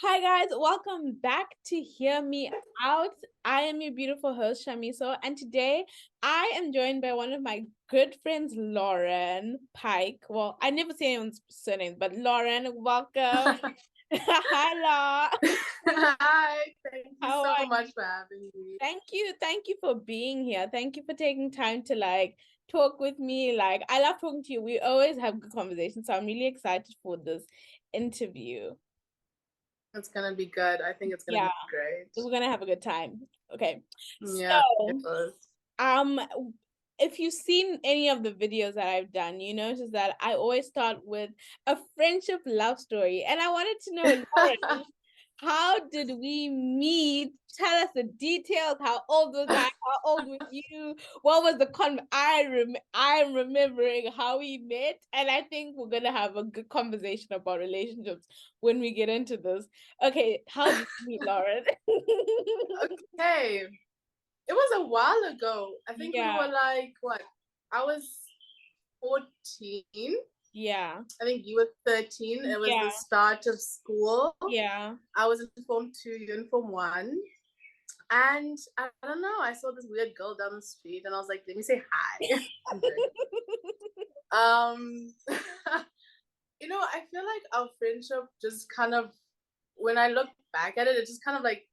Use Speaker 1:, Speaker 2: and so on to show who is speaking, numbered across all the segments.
Speaker 1: Hi guys, welcome back to Hear Me Out. I am your beautiful host Shamiso, and today I am joined by one of my good friends, Lauryn Pike. Well, I never say anyone's surname, but Lauryn, welcome. Hi, Law.
Speaker 2: Hi, thank you
Speaker 1: How
Speaker 2: so
Speaker 1: are
Speaker 2: much
Speaker 1: you?
Speaker 2: for having me.
Speaker 1: Thank you for being here. Thank you for taking time to talk with me. I love talking to you. We always have good conversations, so I'm really excited for this interview.
Speaker 2: It's gonna be good. I think it's gonna
Speaker 1: Yeah.
Speaker 2: be great.
Speaker 1: We're gonna have a good time. Okay.
Speaker 2: Yeah, it
Speaker 1: So,
Speaker 2: was.
Speaker 1: um, if you've seen any of the videos that I've done, you notice that I always start with a friendship love story. And I wanted to know, Lauren, how did we meet? Tell us the details. How old was I? How old were you? What was the I'm remembering how we met, and I think we're gonna have a good conversation about relationships when we get into this. Okay, how did you meet, Lauren?
Speaker 2: Okay, it was a while ago. I think we
Speaker 1: Yeah,
Speaker 2: were like what? I was 14.
Speaker 1: yeah,
Speaker 2: I think you were 13. It was
Speaker 1: yeah,
Speaker 2: the start of school.
Speaker 1: yeah.
Speaker 2: I was in Form 2, you in Form 1. And I don't know, I saw this weird girl down the street and I was like, let me say hi. I'm joking. Um I feel like our friendship just kind of, when I look back at it, it just kind of like,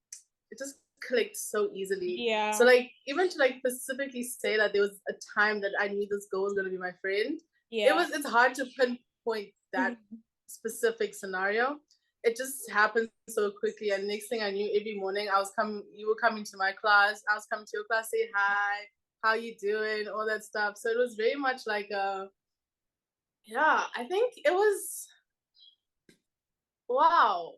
Speaker 2: it just clicked so easily. So
Speaker 1: Yeah,
Speaker 2: like, even to like specifically say that there was a time that I knew this girl was gonna be my friend,
Speaker 1: yeah.
Speaker 2: it's hard to pinpoint that
Speaker 1: Mhm.
Speaker 2: specific scenario. It just happened so quickly, and next thing I knew, every morning you were coming to my class, I was coming to your class, say hi, how you doing, all that stuff. So it was very much like yeah, I think it was, wow.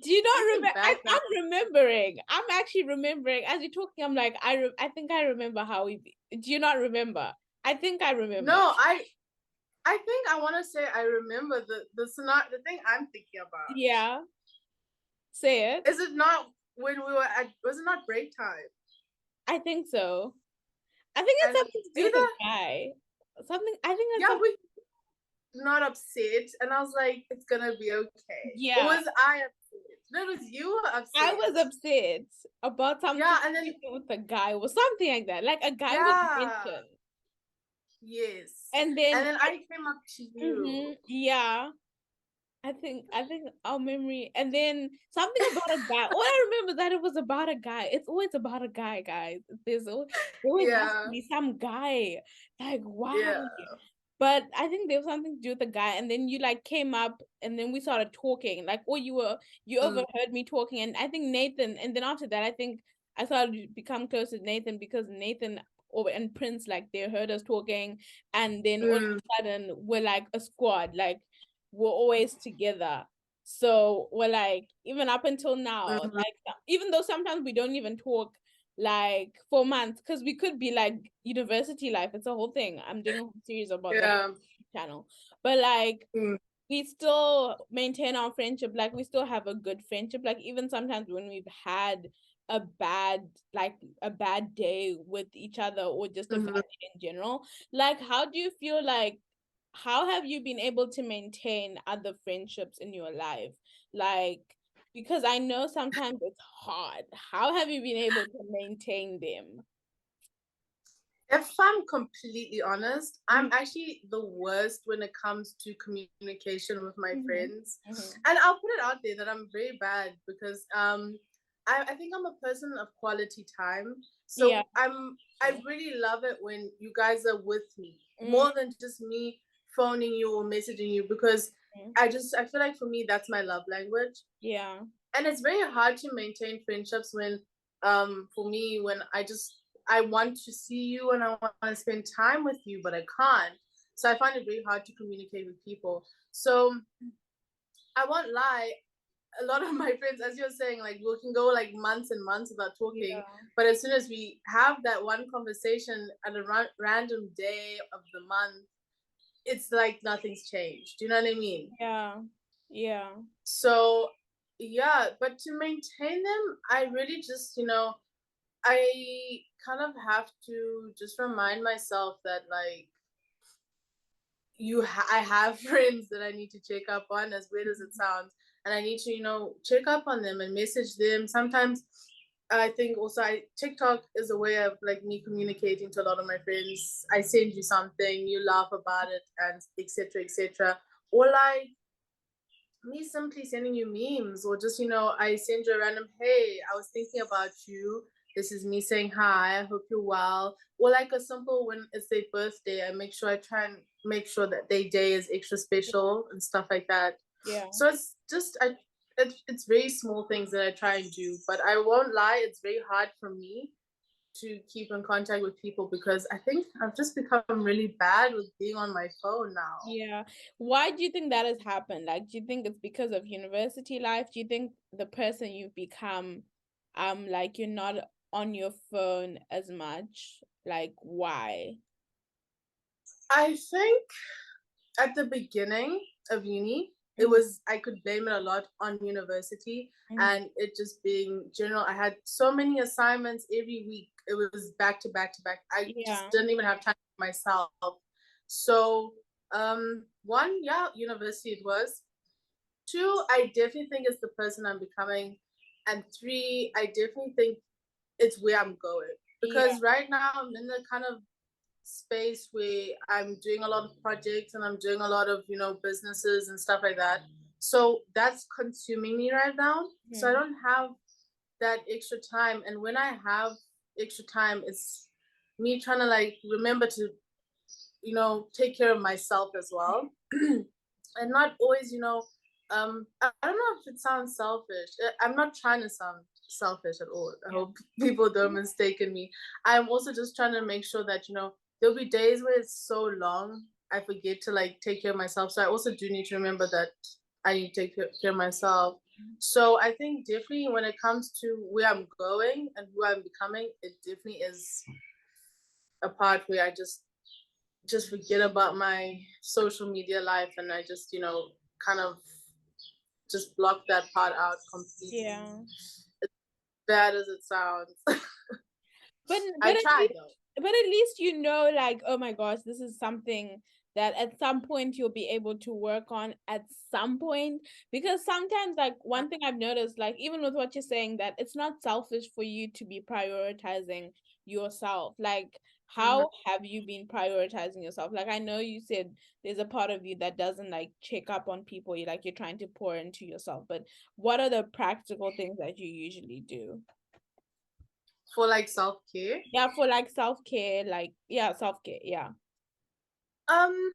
Speaker 1: Do you not
Speaker 2: Thinking
Speaker 1: remember?
Speaker 2: back now,
Speaker 1: I'm remembering. I'm actually remembering. As you're talking, I'm like, I think I remember how we. Do you not remember? I think I remember.
Speaker 2: no, I think I want to say I remember the scenario. The thing I'm thinking about,
Speaker 1: Yeah, say it.
Speaker 2: is it not when we were at, was it not break time?
Speaker 1: I think so. I think it's
Speaker 2: And
Speaker 1: something to do with
Speaker 2: either,
Speaker 1: a guy. Something. I think that's
Speaker 2: yeah,
Speaker 1: something.
Speaker 2: we not upset, and I was like, it's gonna be okay. Or
Speaker 1: Yeah,
Speaker 2: was I upset? No, it was you were
Speaker 1: I
Speaker 2: upset.
Speaker 1: was upset about something
Speaker 2: Yeah, and
Speaker 1: to
Speaker 2: then
Speaker 1: do with a guy or something like that. Like a guy was
Speaker 2: yeah,
Speaker 1: mentioned,
Speaker 2: yes,
Speaker 1: and
Speaker 2: and
Speaker 1: then
Speaker 2: then I came up to you.
Speaker 1: yeah. I think our memory, and then something about a guy. All I remember is that it was about a guy. It's always about a guy, guys. There always has to
Speaker 2: Yeah,
Speaker 1: be some guy. Like why?
Speaker 2: yeah.
Speaker 1: But I think there was something to do with the guy, and then you came up, and then we started talking. Or you
Speaker 2: Mm,
Speaker 1: overheard me talking, and I think Nathan, and then after that, I think I started to become close to Nathan because Nathan and Prince they heard us talking, and then all of
Speaker 2: mm,
Speaker 1: a sudden we're like a squad. We're always together. So we're even up until now,
Speaker 2: mm,
Speaker 1: even though sometimes we don't even talk for months, because we could be university life. It's a whole thing. I'm doing a whole series about that
Speaker 2: yeah.
Speaker 1: channel. But
Speaker 2: Mm,
Speaker 1: we still maintain our friendship. We still have a good friendship. Even sometimes when we've had a bad a bad day with each other or just a bad
Speaker 2: mhm.
Speaker 1: day in general. How do you feel how have you been able to maintain other friendships in your life? Like, because I know sometimes it's hard. How have you been able to maintain them?
Speaker 2: If I'm completely honest, I'm
Speaker 1: Mm-hmm.
Speaker 2: actually the worst when it comes to communication with my
Speaker 1: Mm-hmm.
Speaker 2: friends.
Speaker 1: Mm-hmm.
Speaker 2: And I'll put it out there that I'm very bad because I think I'm a person of quality time.
Speaker 1: Yeah.
Speaker 2: So I really love it when you guys are with me
Speaker 1: Mm-hmm.
Speaker 2: more than just me phoning you or messaging you, because I feel like for me that's my love language.
Speaker 1: Yeah.
Speaker 2: And it's very hard to maintain friendships when for me, when I want to see you and I want to spend time with you, but I can't. So I find it very hard to communicate with people. So I won't lie, a lot of my friends, as you're saying, like we can go like months and months without talking,
Speaker 1: Yeah.
Speaker 2: but as soon as we have that one conversation at a random day of the month, it's like nothing's changed. Do you know what I mean?
Speaker 1: Yeah. Yeah.
Speaker 2: So yeah, but to maintain them, I really just, I kind of have to just remind myself that like I have friends that I need to check up on, as weird as it sounds. and I need to, check up on them and message them. Sometimes I think also TikTok is a way of like me communicating to a lot of my friends. I send you something, you laugh about it, and etc. etc. Or like me simply sending you memes, or just I send you a random, hey, I was thinking about you. This is me saying hi. I hope you're well. Or like a simple, when it's their birthday, I try and make sure that their day is extra special and stuff like that.
Speaker 1: Yeah.
Speaker 2: So it's just it's very small things that I try and do. But I won't lie, it's very hard for me to keep in contact with people because I think I've just become really bad with being on my phone now.
Speaker 1: Yeah. Why do you think that has happened? Like, do you think it's because of university life? Do you think the person you've become, like you're not on your phone as much? Like, why?
Speaker 2: I think at the beginning of uni,
Speaker 1: Mm-hmm.
Speaker 2: I could blame it a lot on university
Speaker 1: Mm-hmm.
Speaker 2: and it just being general. I had so many assignments every week. It was back to back to back. I just
Speaker 1: Yeah.
Speaker 2: didn't even have time for myself. So, one, yeah, university it was. Two, I definitely think it's the person I'm becoming. And three, I definitely think it's where I'm going.
Speaker 1: Yeah.
Speaker 2: Because right now I'm in the kind of space where I'm doing a lot of projects and I'm doing a lot of, businesses and stuff like that. So that's consuming me right now. So I
Speaker 1: Mm-hmm.
Speaker 2: don't have that extra time. And when I have extra time, it's me trying to like remember to, take care of myself as well. And not always, I don't know if it sounds selfish. I'm not trying to sound selfish at all. I
Speaker 1: Yeah.
Speaker 2: hope people don't mistake me. I'm also just trying to make sure that, there'll be days where it's so long, I forget to like take care of myself. So I also do need to remember that I need to take care of myself. So I think definitely when it comes to where I'm going and who I'm becoming, it definitely is a part where I just forget about my social media life and I just, kind of just block that part out completely.
Speaker 1: Yeah.
Speaker 2: As bad as it sounds.
Speaker 1: But
Speaker 2: I
Speaker 1: but at
Speaker 2: try
Speaker 1: least
Speaker 2: though.
Speaker 1: you know, like, oh my gosh, this is something that at some point you'll be able to work on at some point. Because sometimes, like, one thing I've noticed, like, even with what you're saying, that it's not selfish for you to be prioritizing yourself. Like,
Speaker 2: Mm-hmm.
Speaker 1: how have you been prioritizing yourself? Like, I know you said there's a part of you that doesn't like check up on people. You like, you're trying to pour into yourself. But what are the practical things that you usually do?
Speaker 2: For like self-care.
Speaker 1: Yeah, for like self-care, like, yeah, self-care, yeah.
Speaker 2: Um,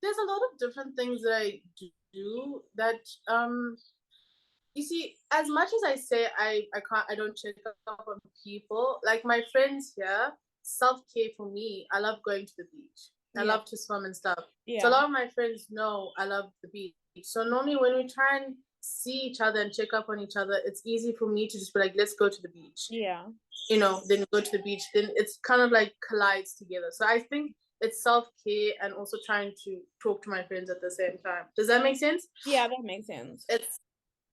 Speaker 2: there's a lot of different things that I do that you see, as much as I say I don't check up on people, like my friends here, self-care for me, I love going to the beach. I
Speaker 1: Yeah,
Speaker 2: love to swim and stuff. So a
Speaker 1: yeah,
Speaker 2: lot of my friends know I love the beach. So normally when we try and see each other and check up on each other, it's easy for me to just be like, let's go to the beach.
Speaker 1: yeah,
Speaker 2: Then go to the beach. Then it's kind of like collides together. So I think it's self-care and also trying to talk to my friends at the same time. Does that make sense?
Speaker 1: yeah, that makes sense.
Speaker 2: It's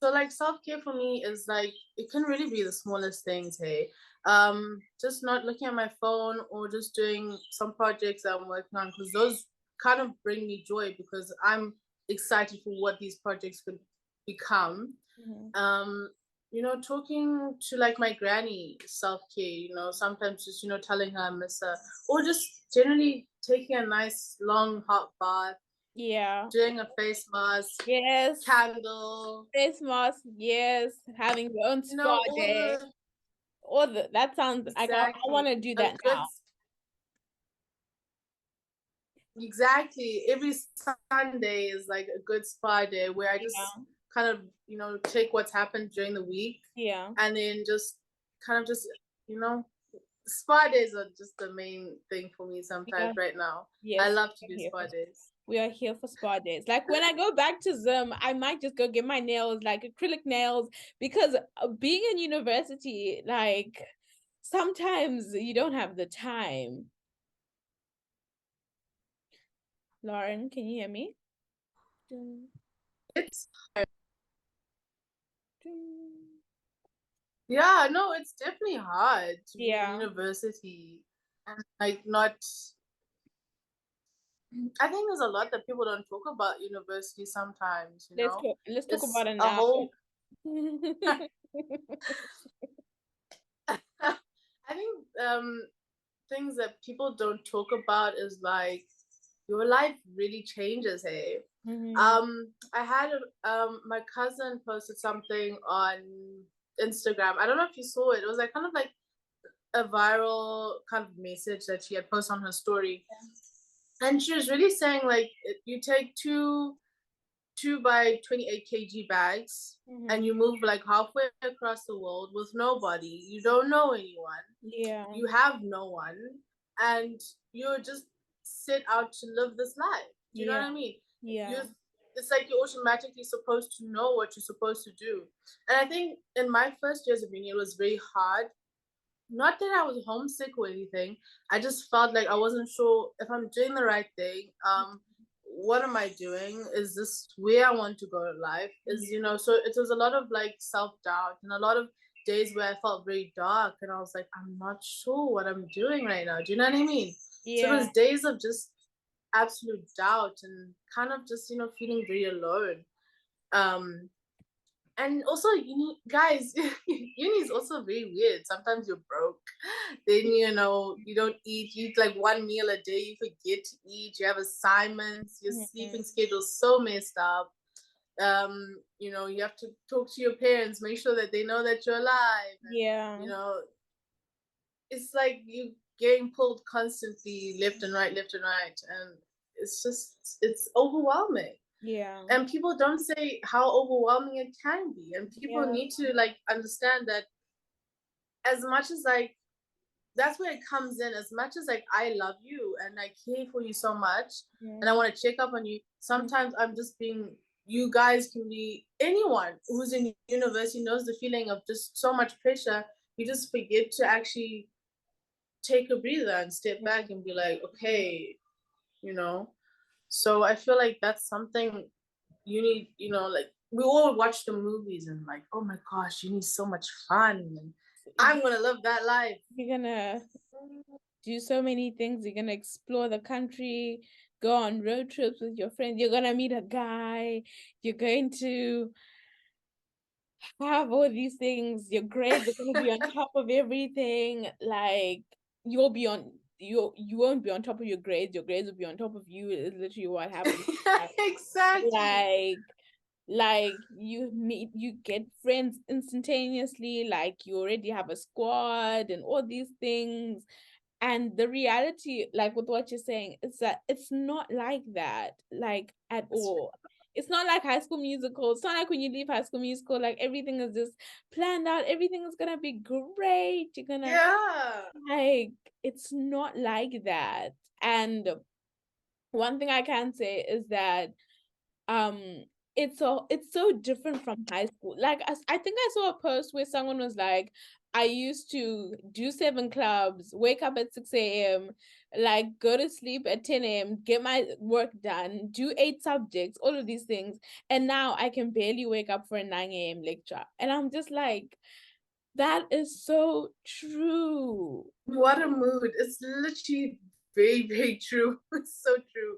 Speaker 2: so like self-care for me is like it can really be the smallest things, hey. Just not looking at my phone or just doing some projects I'm working on because those kind of bring me joy because I'm excited for what these projects could become.
Speaker 1: Mhm.
Speaker 2: um Talking to like my granny, self-care, sometimes just telling her I miss her, or just generally taking a nice long hot bath,
Speaker 1: Yeah,
Speaker 2: doing a face mask,
Speaker 1: yes,
Speaker 2: candle,
Speaker 1: face mask, yes, having your own spa
Speaker 2: all
Speaker 1: day.
Speaker 2: the
Speaker 1: Or that sounds like I want
Speaker 2: exactly
Speaker 1: to do
Speaker 2: a
Speaker 1: that
Speaker 2: good
Speaker 1: now.
Speaker 2: exactly every Sunday is like a good spa day where I just
Speaker 1: Yeah,
Speaker 2: kind of take what's happened during the week
Speaker 1: yeah,
Speaker 2: and then just kind of just you know spa days are just the main thing for me
Speaker 1: yeah,
Speaker 2: sometimes right now. I
Speaker 1: yes,
Speaker 2: love to
Speaker 1: we're
Speaker 2: do
Speaker 1: here
Speaker 2: spa
Speaker 1: for
Speaker 2: days.
Speaker 1: we are here for spa days. Like when I go back to Zoom, I might just go get my nails, like acrylic nails, because being in university, like sometimes you don't have the time. Lauren, can you hear me? Dun,
Speaker 2: It's
Speaker 1: dun.
Speaker 2: yeah, no, it's definitely hard to be in
Speaker 1: Yeah,
Speaker 2: university and like not I think there's a lot that people don't talk about university sometimes, you know.
Speaker 1: Let's talk
Speaker 2: It's
Speaker 1: about it
Speaker 2: a
Speaker 1: now.
Speaker 2: whole I think things that people don't talk about is like your life really changes, hey.
Speaker 1: Mhm.
Speaker 2: I had my cousin posted something on Instagram. I don't know if you saw it. It was like kind of like a viral kind of message that she had posted on her story. And she was really saying like you take two by 28 kg bags and
Speaker 1: Mhm.
Speaker 2: you move like halfway across the world with nobody. You don't know anyone.
Speaker 1: Yeah.
Speaker 2: You have no one, and you're just set out to live this life. Do you know
Speaker 1: Yeah.
Speaker 2: what I mean? You
Speaker 1: Yeah.
Speaker 2: It's like you're automatically supposed to know what you're supposed to do. And I think in my first years of uni, it was very hard. Not that I was homesick or anything. I just felt like I wasn't sure if I'm doing the right thing. What am I doing? Is this where I want to go in life? Is,
Speaker 1: Yeah.
Speaker 2: so it was a lot of like self doubt and a lot of days where I felt very dark and I was like, I'm not sure what I'm doing right now. Do you know what I mean? So it
Speaker 1: Yeah.
Speaker 2: was days of just absolute doubt and kind of just, feeling very alone. Um, and also uni, guys, uni is also very weird. Sometimes you're broke, then you don't eat. You eat like one meal a day. You forget to eat. You have assignments. Your
Speaker 1: Mhm.
Speaker 2: sleeping schedule's so messed up. You have to talk to your parents, make sure that they know that you're alive, and
Speaker 1: Yeah.
Speaker 2: it's like you getting pulled constantly left and right, and it's overwhelming.
Speaker 1: Yeah.
Speaker 2: And people don't say how overwhelming it can be, and people
Speaker 1: Yeah.
Speaker 2: need to like understand that as much as like that's where it comes in. As much as like I love you and I care for you so much and I
Speaker 1: Mhm.
Speaker 2: want to check up on you, sometimes I'm just being, you guys can be, anyone who's in university knows the feeling of just so much pressure. You just forget to actually take a breather and step back and be like, okay, you know so I feel like that's something you need, like we all watch the movies and like, oh my gosh, you need so much fun and I'm gonna live that life.
Speaker 1: You're gonna do so many things. You're gonna explore the country, go on road trips with your friends. You're gonna meet a guy. You're going to have all these things. Your grades are gonna be on top of everything. Like you'll be on you won't be on top of your grades. Your grades will be on top of you. Is literally what happens.
Speaker 2: Exactly.
Speaker 1: Like you get friends instantaneously, like you already have a squad and all these things. And the reality, like with what you're saying, is that it's not like that, like at all. It's not like High School Musical. It's not like when you leave High School Musical, like everything is just planned out. Everything is gonna be great. You're gonna
Speaker 2: Yeah.
Speaker 1: like, it's not like that. And one thing I can say is that um it's so different from high school. Like I think I saw a post where someone was like, I used to do 7 clubs, wake up at 6 a.m., like go to sleep at 10 a.m., get my work done, do 8 subjects, all of these things, and now I can barely wake up for a 9 a.m. lecture. And I'm just like, that is so true.
Speaker 2: What a mood. It's literally very, very true. It's so true.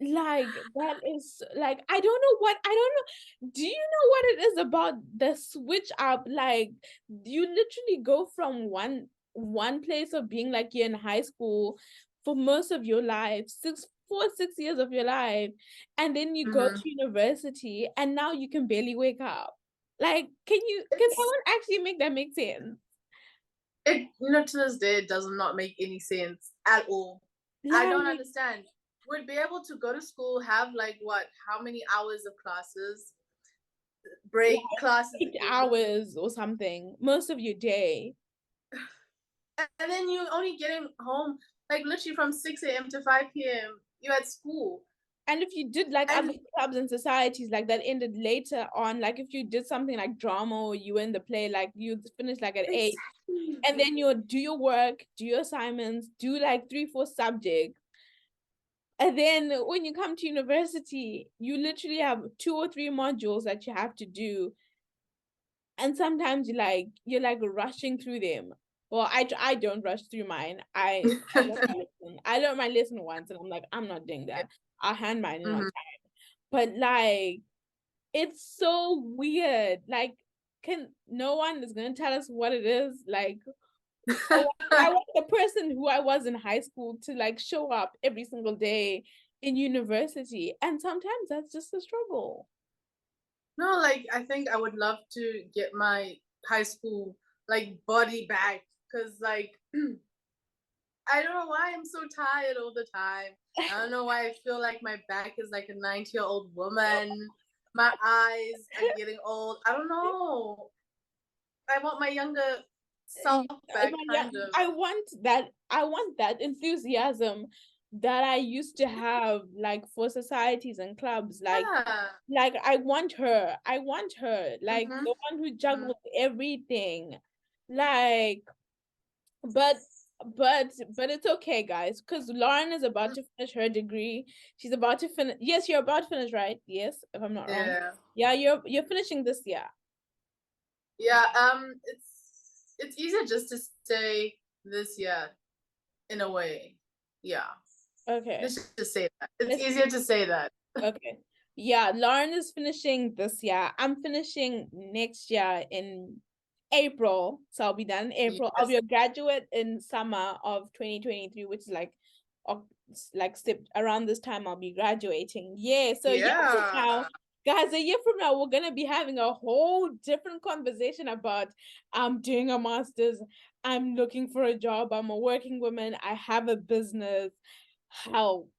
Speaker 1: Like that is like, I don't know, do you know what it is about the switch up? Like you literally go from one place of being like you're in high school for most of your life, 6 of your life, and then you go
Speaker 2: Mm-hmm.
Speaker 1: to university and now you can barely wake up. Like can
Speaker 2: It's
Speaker 1: someone actually make that make sense?
Speaker 2: it to this day it does not make any sense at all. I don't
Speaker 1: Like
Speaker 2: understand. Would be able to go to school, have like what, how many hours of classes, break
Speaker 1: like
Speaker 2: classes
Speaker 1: 8
Speaker 2: again,
Speaker 1: hours or something most of your day.
Speaker 2: and then you only getting home like literally from 6 a.m. to 5 p.m. You're at school.
Speaker 1: And if you did like other
Speaker 2: And
Speaker 1: clubs and societies like that ended later on, like if you did something like drama or you were in the play, like you finish like at 8,
Speaker 2: exactly.
Speaker 1: and then you do your work, do your assignments, do like 3, 4 subjects. And then when you come to university, you literally have 2 or 3 modules that you have to do. And sometimes you're like rushing through them. Well, I don't rush through mine. I learned my lesson. I learned my lesson once, and I'm like, I'm not doing that. I'll hand mine in on
Speaker 2: Mhm.
Speaker 1: time. But like, it's so weird. Like, can no one is gonna tell us what it is? Like, I want the person who I was in high school to like show up every single day in university, and sometimes that's just a struggle.
Speaker 2: No, like I think I would love to get my high school like body back because like I don't know why I'm so tired all the time. I don't know why I feel like my back is like a 90-year-old woman. My eyes are getting old. I don't know. I want my younger self back,
Speaker 1: Yeah,
Speaker 2: kind of.
Speaker 1: I want that enthusiasm that I used to have like for societies and clubs.
Speaker 2: Yeah.
Speaker 1: Like I want her, like
Speaker 2: Mm-hmm.
Speaker 1: the one who
Speaker 2: Mm-hmm.
Speaker 1: juggles everything. Like, but but it's okay, guys, because Lauren is about to finish her degree. She's about to finish. Yes, you're about to finish, right? Yes, if I'm not wrong.
Speaker 2: Yeah.
Speaker 1: Yeah, you're finishing this year.
Speaker 2: Yeah. It's easier just to say this year in a way. Yeah.
Speaker 1: Okay.
Speaker 2: Let's just say that. It's
Speaker 1: Let's
Speaker 2: easier to say that.
Speaker 1: Okay. Yeah, Lauren is finishing this year. I'm finishing next year in April. So I'll be done in April. I'll
Speaker 2: Yes.
Speaker 1: be a graduate in summer of 2023, which is like around this time I'll be graduating. Yeah, so a year from
Speaker 2: Yeah.
Speaker 1: now, guys, a year from now we're gonna be having a whole different conversation about I'm doing a master's, I'm looking for a job, I'm a working woman, I have a business. Help.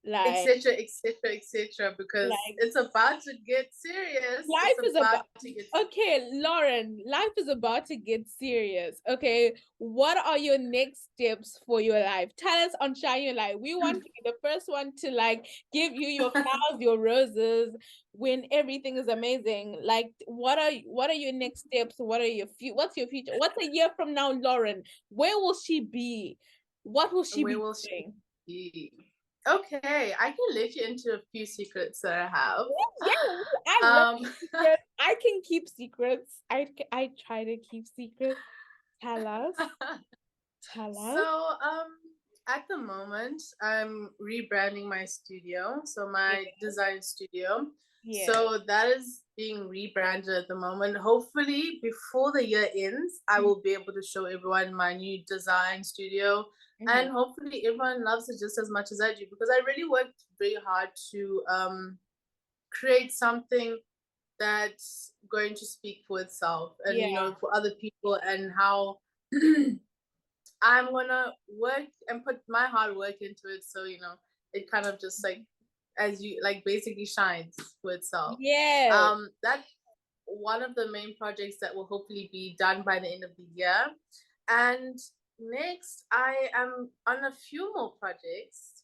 Speaker 1: Like
Speaker 2: Etc. Etc. Etc. Because
Speaker 1: like
Speaker 2: it's about to get serious. It's
Speaker 1: life is
Speaker 2: about
Speaker 1: about
Speaker 2: to get
Speaker 1: okay, Lauren, life is about to get serious. Okay, what are your next steps for your life? Tell us on Shine Your Light. We want to be the first one to like give you your flowers, your roses when everything is amazing. Like, what are your next steps? What's your future? What's a year from now, Lauren? Where will she be? What will she
Speaker 2: where
Speaker 1: be
Speaker 2: will she
Speaker 1: doing?
Speaker 2: be? Okay, I can let you into a few secrets that I have.
Speaker 1: Yeah, I love
Speaker 2: Um,
Speaker 1: secrets. I can keep secrets. I try to keep secrets. Tell us. Tell
Speaker 2: so
Speaker 1: us.
Speaker 2: at the moment I'm rebranding my studio, so
Speaker 1: Yeah.
Speaker 2: my design studio.
Speaker 1: Yeah.
Speaker 2: So that is being rebranded at the moment. Hopefully before the year ends, I will be able to show everyone my new design studio.
Speaker 1: Mm-hmm.
Speaker 2: And hopefully everyone loves it just as much as I do, because I really worked very hard to create something that's going to speak for itself and
Speaker 1: Yeah.
Speaker 2: for other people, and how I'm gonna work and put my hard work into it, so it kind of just like, as you like, basically shines for itself.
Speaker 1: Yeah.
Speaker 2: That's one of the main projects that will hopefully be done by the end of the year. And next I am on a few more projects,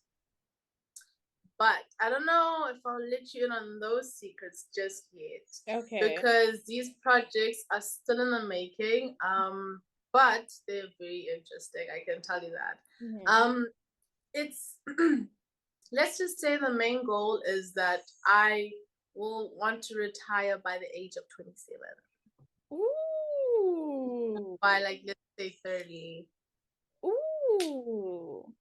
Speaker 2: but I don't know if I'll let you in on those secrets just yet,
Speaker 1: Okay.
Speaker 2: because these projects are still in the making. But they're very interesting, I can tell you that.
Speaker 1: Mm-hmm.
Speaker 2: It's let's just say the main goal is that I will want to retire by the age of 27.
Speaker 1: Ooh.
Speaker 2: By like, let's say 30.
Speaker 1: Ooh.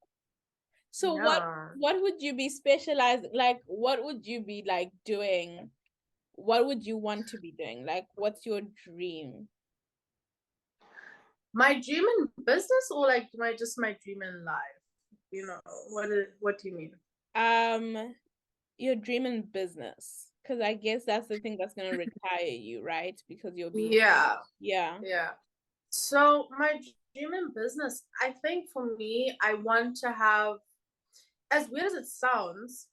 Speaker 1: So
Speaker 2: Yeah.
Speaker 1: what would you be specializing? Like, what would you be like doing? What would you want to be doing? Like, what's your dream?
Speaker 2: My dream in business, or like my dream in life? You know, what do you mean?
Speaker 1: Um, your dream in business, because I guess that's the thing that's gonna retire you, right? Because you'll be,
Speaker 2: Yeah.
Speaker 1: yeah.
Speaker 2: Yeah. So my dream in business, I think for me, I want to have, as weird as it sounds,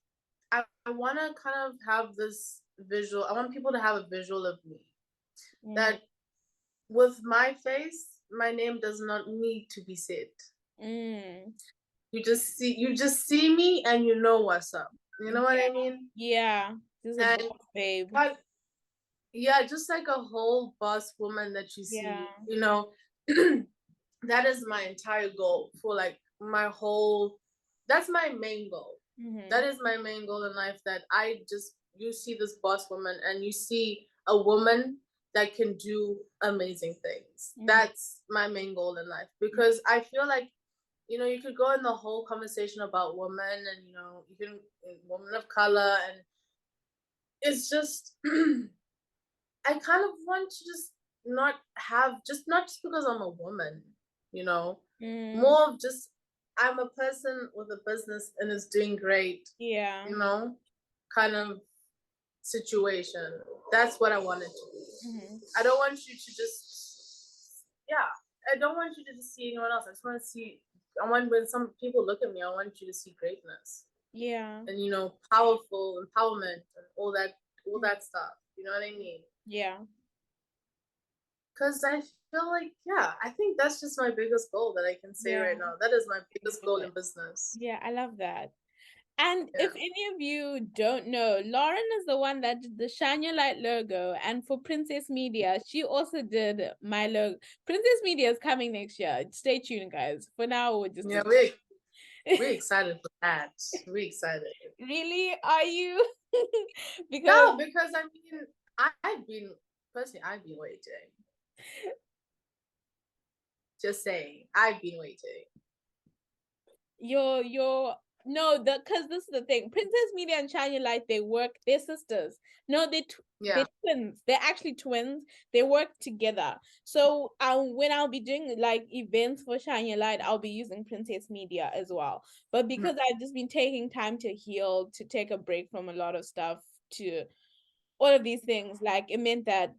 Speaker 2: I want to kind of have this visual. I want people to have a visual of me,
Speaker 1: Mm-hmm.
Speaker 2: that with my face, my name does not need to be said.
Speaker 1: Mm.
Speaker 2: You just see me and you know what's up. You know what
Speaker 1: Yeah,
Speaker 2: I mean?
Speaker 1: yeah. This is a
Speaker 2: And
Speaker 1: boss, babe.
Speaker 2: but yeah, just like a whole boss woman that you
Speaker 1: Yeah.
Speaker 2: see. That is my entire goal for like my whole, that's my main goal. That
Speaker 1: Mm-hmm.
Speaker 2: is my main goal in life, that you see this boss woman and you see a woman that can do amazing things. That's my main goal in life, because I feel like, you could go in the whole conversation about women and, you can, women of color, and it's just, I kind of want to just not just because I'm a woman, more of just, I'm a person with a business and is doing great,
Speaker 1: Yeah.
Speaker 2: Kind of situation. That's what I want it to be. I don't want you to just, yeah, I don't want you to just see anyone else. I just want to see, when some people look at me, I want you to see greatness.
Speaker 1: Yeah.
Speaker 2: And, powerful empowerment and all that stuff. You know what I mean?
Speaker 1: Yeah.
Speaker 2: Because I feel like, yeah, I think that's just my biggest goal that I can say right now. That is my biggest goal in business.
Speaker 1: Yeah, I love that. And if any of you don't know, Lauren is the one that did the Shine Your Light logo. And for Princess Media, she also did my logo. Princess Media is coming next year. Stay tuned, guys. For now, we're just...
Speaker 2: Yeah, we're excited for that. We're excited.
Speaker 1: Really? Are you?
Speaker 2: No, because I mean, I've been waiting. Just saying, I've been waiting.
Speaker 1: No, because this is the thing. Princess Media and Shine Your Light, they're sisters. No, they're twins. They're actually twins. They work together. So when I'll be doing like events for Shine Your Light, I'll be using Princess Media as well. But because I've just been taking time to heal, to take a break from a lot of stuff, to all of these things, like it meant that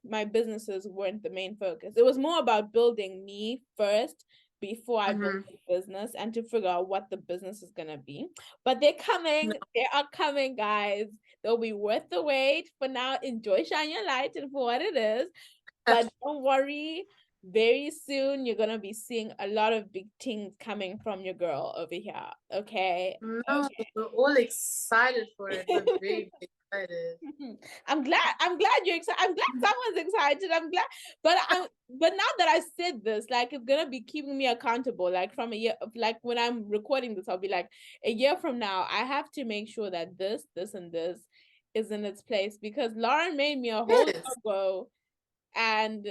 Speaker 1: my businesses weren't the main focus. It was more about building me first before I built the business, and to figure out what the business is gonna be. But they're coming. They are coming, guys. They'll be worth the wait. For now, enjoy Shine Your Light and for what it is. But don't worry, very soon you're gonna be seeing a lot of big things coming from your girl over here. Okay.
Speaker 2: No,
Speaker 1: okay.
Speaker 2: we're all excited for it. We're very excited.
Speaker 1: I'm glad you're excited. I'm glad someone's excited. I'm glad, but now that I said this, like it's gonna be keeping me accountable. Like from a year, like when I'm recording this, I'll be like, a year from now, I have to make sure that this, and this is in its place, because Lauren made me a whole logo, and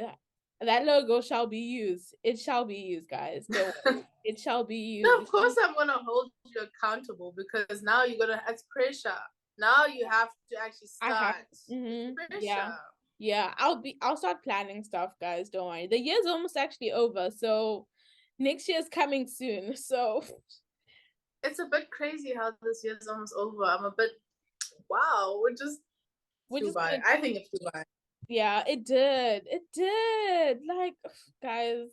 Speaker 1: that logo shall be used. It shall be used, guys. Don't worry. It shall be used.
Speaker 2: No, of course I'm gonna hold you accountable, because now you're gonna have pressure. Now you have to actually start. Pressure.
Speaker 1: Yeah. I'll start planning stuff, guys. Don't worry. The year's almost actually over, so next year's coming soon. So
Speaker 2: it's a bit crazy how this year's almost over. I'm a bit, wow, we're just by. I think it flew by.
Speaker 1: Yeah, it did. It did. Like, guys,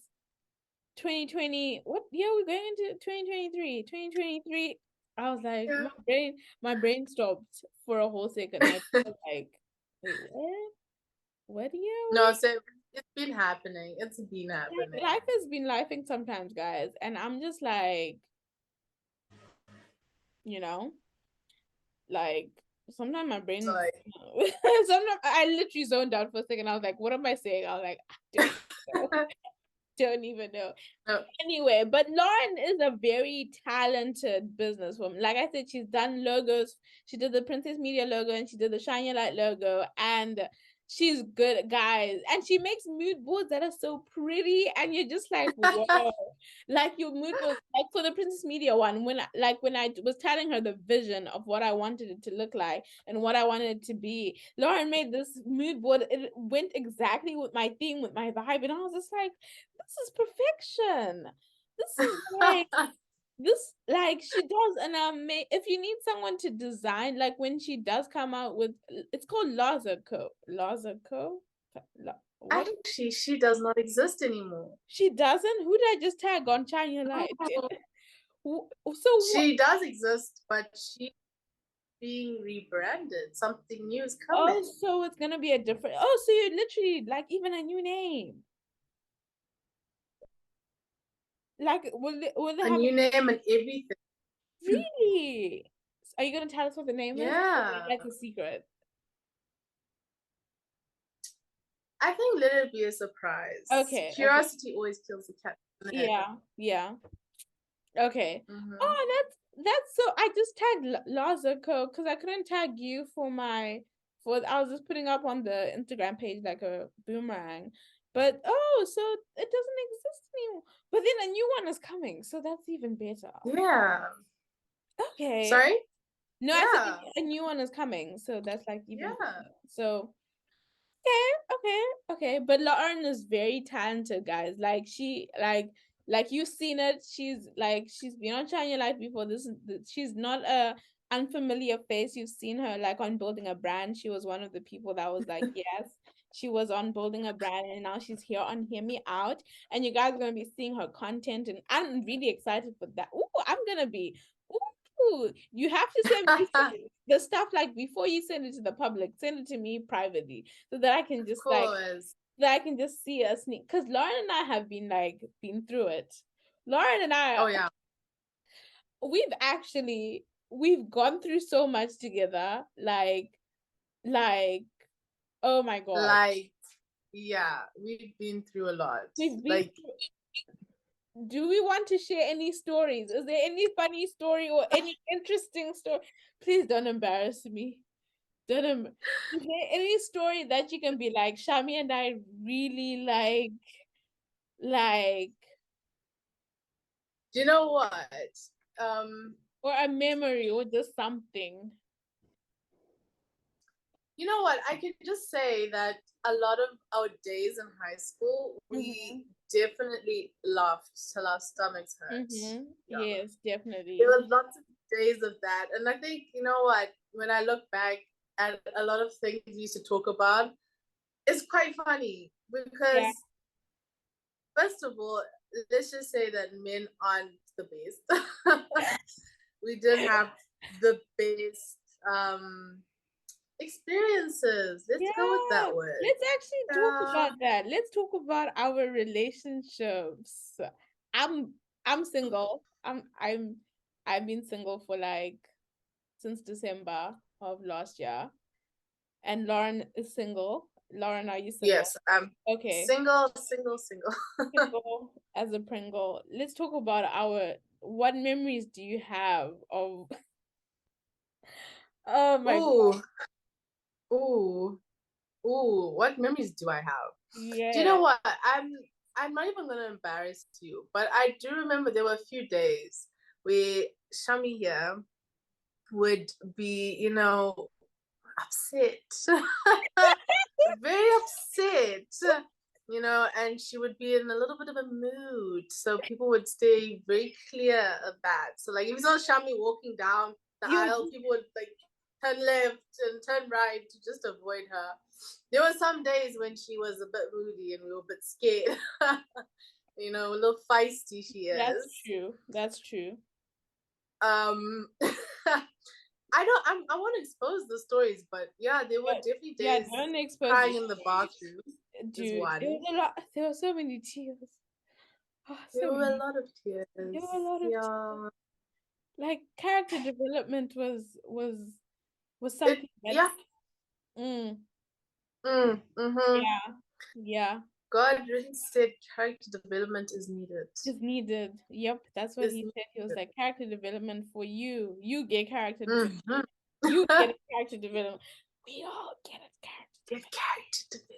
Speaker 1: 2020, what year are we going into? 2023. 2023. I was like, my brain stopped for a whole second. I was like, wait, what? What year?
Speaker 2: No, so it's been happening. It's been happening.
Speaker 1: Life has been lifing sometimes, guys. And I'm just like, like sometimes my brain sometimes I literally zoned out for a second. I was like, what am I saying? I was like, don't even know. Anyway, but Lauren is a very talented businesswoman. Like I said, she's done logos. She did the Princess Media logo and she did the Shine Your Light logo, and she's good, guys. And she makes mood boards that are so pretty, and you're just like, whoa. Like your mood boards, like for the Princess Media one, when I was telling her the vision of what I wanted it to look like and what I wanted it to be, Lauren made this mood board. It went exactly with my theme, with my vibe, and I was just like, this is perfection. This is like she does an if you need someone to design, like when she does come out with, it's called Lazaco.
Speaker 2: Actually, she does not exist anymore.
Speaker 1: She doesn't? Who did I just tag on Shine Your Light?
Speaker 2: So she does exist, but she being rebranded. Something new is coming.
Speaker 1: Oh, so it's gonna be a different. Oh, so you're literally like even a new name. Like will they have
Speaker 2: a new name and everything?
Speaker 1: Really? Are you gonna tell us what the name is?
Speaker 2: Yeah,
Speaker 1: Like a secret.
Speaker 2: I think let it be a surprise.
Speaker 1: Okay.
Speaker 2: Curiosity always kills the cat.
Speaker 1: Yeah. Okay. Oh, that's so. I just tagged Lazaco because I couldn't tag you for my I was just putting up on the Instagram page like a boomerang. But oh, so it doesn't exist anymore. But then a new one is coming, so that's even better.
Speaker 2: Yeah.
Speaker 1: Okay.
Speaker 2: Sorry?
Speaker 1: No, I said
Speaker 2: Yeah.
Speaker 1: a new one is coming, so that's like even
Speaker 2: Yeah.
Speaker 1: better. So okay, okay. But Lauren is very talented, guys. Like like you've seen it. She's been on Shine Your Light before. She's not a unfamiliar face. You've seen her like on Building a Brand. She was one of the people that was like, yes, she was on Building a Brand, and now she's here on Hear Me Out. And you guys are gonna be seeing her content, and I'm really excited for that. Ooh, I'm gonna be. Ooh, you have to send me the stuff like before you send it to the public. Send it to me privately so that I can
Speaker 2: Of
Speaker 1: just like
Speaker 2: course.
Speaker 1: that I can just see a sneak, because Lauren and I have been through it. Lauren and I,
Speaker 2: Oh yeah.
Speaker 1: we've gone through so much together. Like oh my god,
Speaker 2: Like, yeah, we've been through a lot.
Speaker 1: we've been.
Speaker 2: Like,
Speaker 1: Do we want to share any stories? Is there any funny story or any interesting story? Please don't embarrass me. Is there any story that you can be like, Shami and I really like,
Speaker 2: do you know what? Um,
Speaker 1: or a memory or just something?
Speaker 2: you know what? I can just say that a lot of our days in high school,
Speaker 1: Mm-hmm.
Speaker 2: we definitely laughed till our stomachs hurt.
Speaker 1: Mm-hmm.
Speaker 2: Yeah.
Speaker 1: Yes,
Speaker 2: There
Speaker 1: definitely.
Speaker 2: were lots of days of that. And I think, you know what, when I look back at a lot of things we used to talk about, it's quite funny
Speaker 1: Yeah.
Speaker 2: because, first of all, let's just say that men aren't the best. We didn't have the best experiences. Let's go with
Speaker 1: Yeah.
Speaker 2: that word.
Speaker 1: Let's actually talk
Speaker 2: Yeah.
Speaker 1: about that. Let's talk about our relationships. I'm I'm single. I've been single for like since December of last year. And Lauren is single. Lauren, are you single?
Speaker 2: Yes, I'm
Speaker 1: Okay.
Speaker 2: single, single, single.
Speaker 1: Single as a Pringle. Let's talk about what memories do you have of oh my god.
Speaker 2: Ooh, ooh, ooh. What memories do I have? Do you
Speaker 1: Yeah.
Speaker 2: know what? I'm not even gonna embarrass you, but I do remember there were a few days where Shami here would be, upset, very upset, and she would be in a little bit of a mood. So people would stay very clear of that. So like if you saw Shami walking down the
Speaker 1: You
Speaker 2: aisle, people would like turn left and turn right to just avoid her. There were some days when she was a bit moody and we were a bit scared. A little feisty she
Speaker 1: that's
Speaker 2: is.
Speaker 1: true. That's true.
Speaker 2: Um I want to expose the stories, but yeah, there were
Speaker 1: But
Speaker 2: definitely
Speaker 1: yeah,
Speaker 2: days
Speaker 1: don't expose
Speaker 2: crying
Speaker 1: it.
Speaker 2: in the bathroom is
Speaker 1: Dude, there
Speaker 2: one.
Speaker 1: was a lot, there were so many tears. Oh,
Speaker 2: There
Speaker 1: so
Speaker 2: were a
Speaker 1: many.
Speaker 2: lot of
Speaker 1: There were a
Speaker 2: tears.
Speaker 1: lot of tears.
Speaker 2: Yeah.
Speaker 1: Like character development was
Speaker 2: It
Speaker 1: something
Speaker 2: yeah.
Speaker 1: that's mm,
Speaker 2: Mm-hmm.
Speaker 1: yeah, yeah.
Speaker 2: God really said character development is needed.
Speaker 1: Is needed. Yep, that's what
Speaker 2: Is
Speaker 1: he said. He was
Speaker 2: needed.
Speaker 1: like, character development for you. You get character development.
Speaker 2: Mm-hmm.
Speaker 1: You get a character development. We all get a character
Speaker 2: Get character development.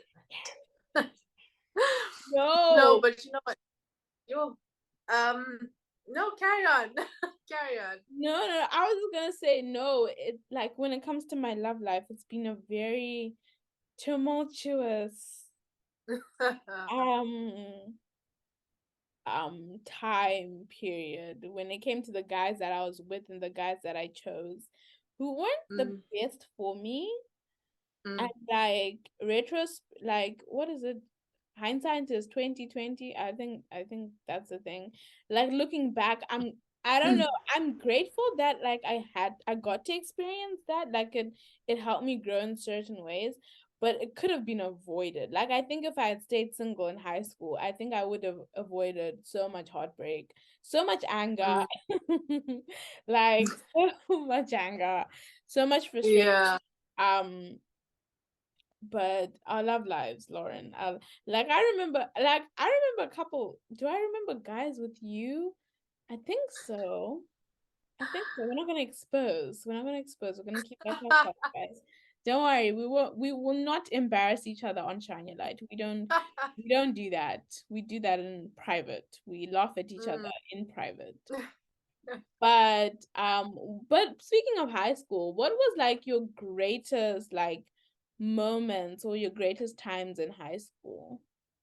Speaker 2: No,
Speaker 1: development. No,
Speaker 2: but you know what? You no, carry on. Carry on.
Speaker 1: no. I was just gonna say no. It like when it comes to my love life, it's been a very tumultuous um time period when it came to the guys that I was with and the guys that I chose who weren't the
Speaker 2: Mm,
Speaker 1: best for me. And
Speaker 2: mm,
Speaker 1: like like what is it? Hindsight is 2020. I think that's the thing. Like looking back, I don't know.
Speaker 2: mm,
Speaker 1: I'm grateful that like I got to experience that. Like it helped me grow in certain ways, but it could have been avoided. Like I think if I had stayed single in high school, I think I would have avoided so much heartbreak, so much anger,
Speaker 2: mm.
Speaker 1: like so much anger, so much frustration.
Speaker 2: Yeah.
Speaker 1: Um but our love lives, Lauren. I remember a couple. Do I remember guys with you? I think so. I think so. We're not gonna expose. We're not gonna expose. We're gonna keep that to ourselves, guys. Don't worry, we will not embarrass each other on Shine Your Light. We don't do that. We do that in private. We laugh at each other
Speaker 2: Mm.
Speaker 1: in private. But speaking of high school, what was like your greatest like moments or your greatest times in high school?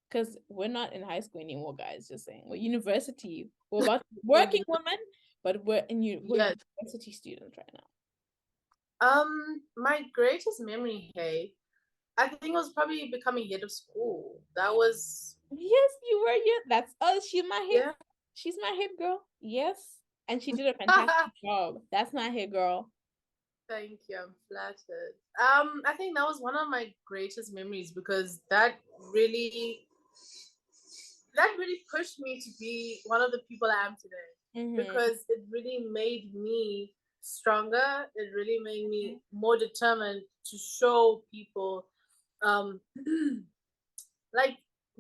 Speaker 1: Because we're not in high school anymore, guys. Just saying, we're university. We're about working
Speaker 2: Mhm.
Speaker 1: women, but we're
Speaker 2: Yes.
Speaker 1: university students right now.
Speaker 2: My greatest memory, hey, I think it was probably becoming head of school. That was,
Speaker 1: Yes, you were. Yeah, that's us. She's my hit.
Speaker 2: yeah.
Speaker 1: She's my hit girl. Yes, and she did a fantastic job. That's my hit girl.
Speaker 2: Thank you. I'm flattered. I think that was one of my greatest memories because that really pushed me to be one of the people I am today.
Speaker 1: Mm-hmm.
Speaker 2: Because it really made me stronger. It really made me more determined to show people um like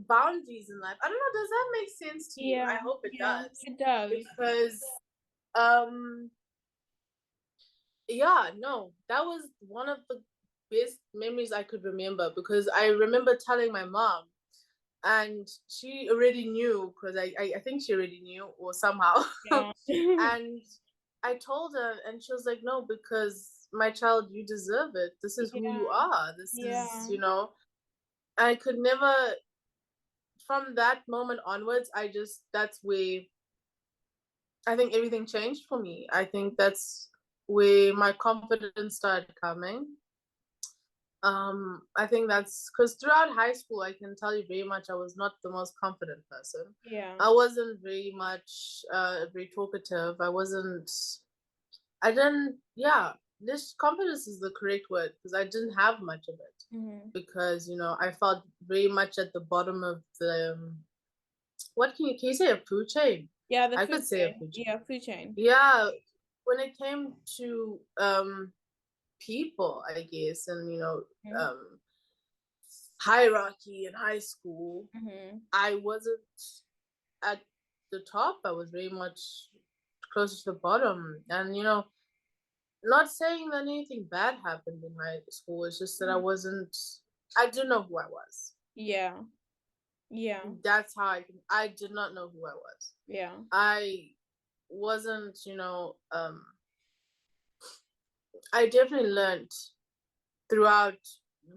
Speaker 2: boundaries in life. I don't know, does that make sense to you?
Speaker 1: Yeah,
Speaker 2: I hope it
Speaker 1: yeah,
Speaker 2: does.
Speaker 1: it does.
Speaker 2: Because um yeah, no, that was one of the best memories I could remember because I remember telling my mom and she already knew because I think she already knew or somehow.
Speaker 1: Yeah.
Speaker 2: And I told her and she was like, no, because my child, you deserve it. This is who you
Speaker 1: Yeah,
Speaker 2: are. This is,
Speaker 1: yeah.
Speaker 2: I could never, from that moment onwards, that's where I think everything changed for me. I think that's where my confidence started coming. I think that's because throughout high school, I can tell you very much I was not the most confident person.
Speaker 1: Yeah.
Speaker 2: I wasn't very much very talkative. I didn't, yeah, this confidence is the correct word because I didn't have much of it
Speaker 1: Mm-hmm.
Speaker 2: because, I felt very much at the bottom of the, what can you say a food chain?
Speaker 1: Yeah, the
Speaker 2: I
Speaker 1: food
Speaker 2: could say a
Speaker 1: chain.
Speaker 2: food chain.
Speaker 1: Yeah, food chain.
Speaker 2: Yeah, when it came to people, I guess, and
Speaker 1: Mm-hmm.
Speaker 2: um hierarchy in high school,
Speaker 1: Mm-hmm.
Speaker 2: I wasn't at the top. I was very much closer to the bottom. And not saying that anything bad happened in my school. It's just that I didn't know who I was.
Speaker 1: Yeah, yeah,
Speaker 2: That's how I did not know who I was.
Speaker 1: yeah.
Speaker 2: I wasn't, I definitely learned throughout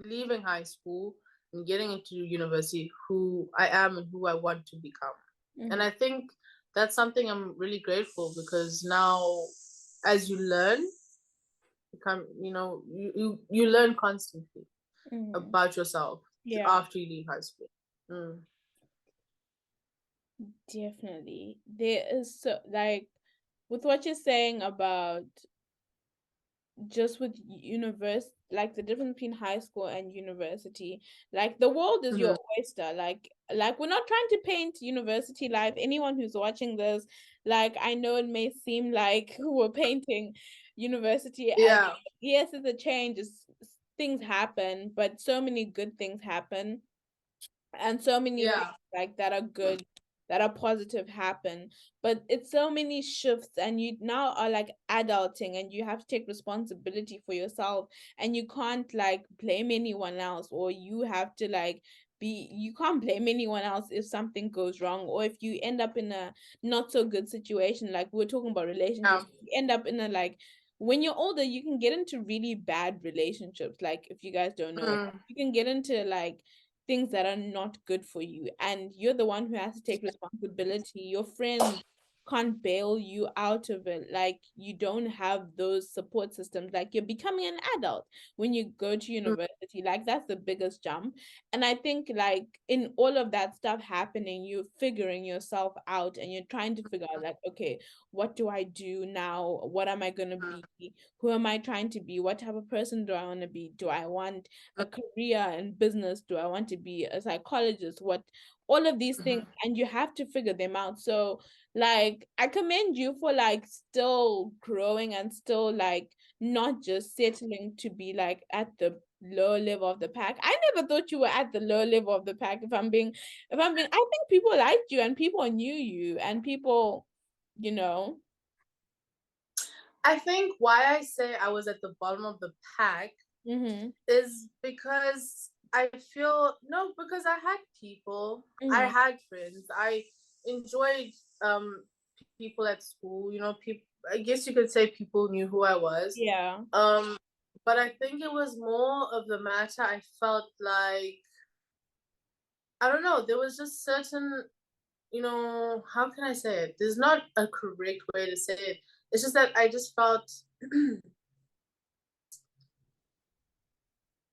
Speaker 2: leaving high school and getting into university who I am and who I want to become. And
Speaker 1: Mm-hmm.
Speaker 2: I think that's something I'm really grateful because now as you learn, you learn constantly
Speaker 1: Mm-hmm.
Speaker 2: about yourself
Speaker 1: Yeah,
Speaker 2: after you leave high school. Mm.
Speaker 1: definitely. There is so like with what you're saying about just with universe, like the difference between high school and university, like the world is
Speaker 2: Mm-hmm.
Speaker 1: your oyster. Like we're not trying to paint university life. Anyone who's watching this, like I know it may seem like we're painting university as,
Speaker 2: Yeah,
Speaker 1: yes, it's a change, things happen, but so many good things happen and so many things
Speaker 2: yeah.
Speaker 1: like that are good, that are positive happen, but it's so many shifts and you now are like adulting and you have to take responsibility for yourself and you can't like blame anyone else, or you have to like you can't blame anyone else if something goes wrong or if you end up in a not so good situation. Like we're talking about
Speaker 2: Yeah.
Speaker 1: relationships, you end up in a like, when you're older you can get into really bad relationships. Like if you guys don't know,
Speaker 2: Mm.
Speaker 1: you can get into like things that are not good for you, and you're the one who has to take responsibility. Your friends can't bail you out of it. Like you don't have those support systems. Like you're becoming an adult when you go to
Speaker 2: Mm.
Speaker 1: university. Like that's the biggest jump. And I think like in all of that stuff happening, you're figuring yourself out and you're trying to figure out like, okay, what do I do now? What am I going to be? Who am I trying to be? What type of person do I want to be? Do I want a career in business? Do I want to be a psychologist? What, all of these things,
Speaker 2: Mhm.
Speaker 1: and you have to figure them out. So like I commend you for like still growing and still like not just settling to be like at the low level of the pack. I never thought you were at the low level of the pack. If I'm being, I think people liked you and people knew you and people, you know.
Speaker 2: I think why I say I was at the bottom of the pack
Speaker 1: Mm-hmm.
Speaker 2: is because I feel no, because I had people, I
Speaker 1: Mm-hmm.
Speaker 2: had friends, I enjoyed people at school. You know, people. I guess you could say people knew who I was.
Speaker 1: Yeah.
Speaker 2: Um, but I think it was more of the matter. I felt like I don't know. There was just certain, how can I say it? There's not a correct way to say it. It's just that I just felt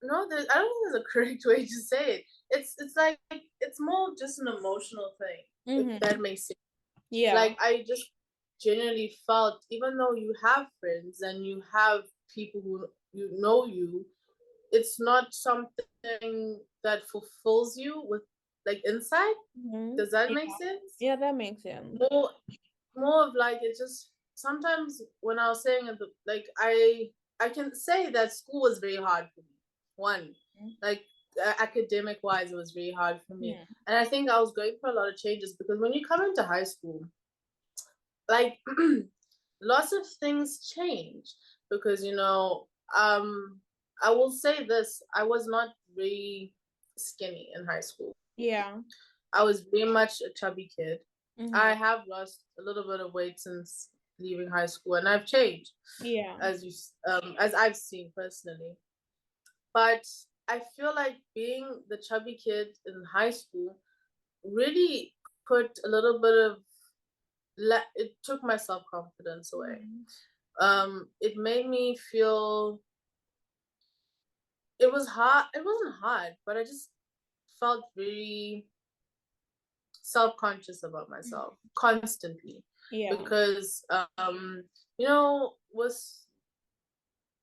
Speaker 2: no, I don't think there's a correct way to say it. It's like it's more just an emotional thing, if
Speaker 1: Mm-hmm.
Speaker 2: that makes sense.
Speaker 1: Yeah.
Speaker 2: Like I just genuinely felt, even though you have friends and you have people who you, it's not something that fulfills you with like inside.
Speaker 1: Mm-hmm.
Speaker 2: Does that make
Speaker 1: Yeah.
Speaker 2: sense?
Speaker 1: Yeah, that makes sense.
Speaker 2: More more of like it just sometimes when I was saying it, like I can say that school was very hard for me. One, like academic wise, it was very hard for me,
Speaker 1: Mm-hmm.
Speaker 2: and I think I was going for a lot of changes because when you come into high school, like lots of things change because I will say this: I was not very skinny in high school.
Speaker 1: Yeah.
Speaker 2: I was very much a chubby kid.
Speaker 1: Mm-hmm.
Speaker 2: I have lost a little bit of weight since leaving high school, and I've changed
Speaker 1: Yeah.
Speaker 2: as I've seen personally. But I feel like being the chubby kid in high school really put a little bit of it took my self confidence away.
Speaker 1: Mm-hmm.
Speaker 2: It made me feel it was hard. It wasn't hard, but I just felt very self-conscious about myself constantly
Speaker 1: Yeah.
Speaker 2: because was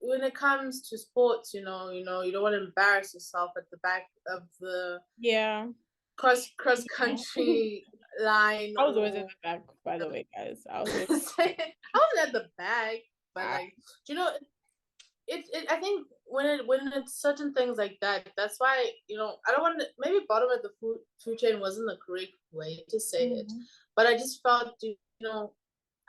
Speaker 2: when it comes to sports, you don't want to embarrass yourself at the back of the
Speaker 1: Yeah.
Speaker 2: cross
Speaker 1: Yeah.
Speaker 2: country line
Speaker 1: I was always in
Speaker 2: or
Speaker 1: the back, by the way, guys. I was always
Speaker 2: I wasn't at the back, but
Speaker 1: back.
Speaker 2: like you know I think when it's certain things like that, that's why I don't want to maybe bottom of the food chain wasn't the correct way to say it,
Speaker 1: Mm-hmm.
Speaker 2: but I just felt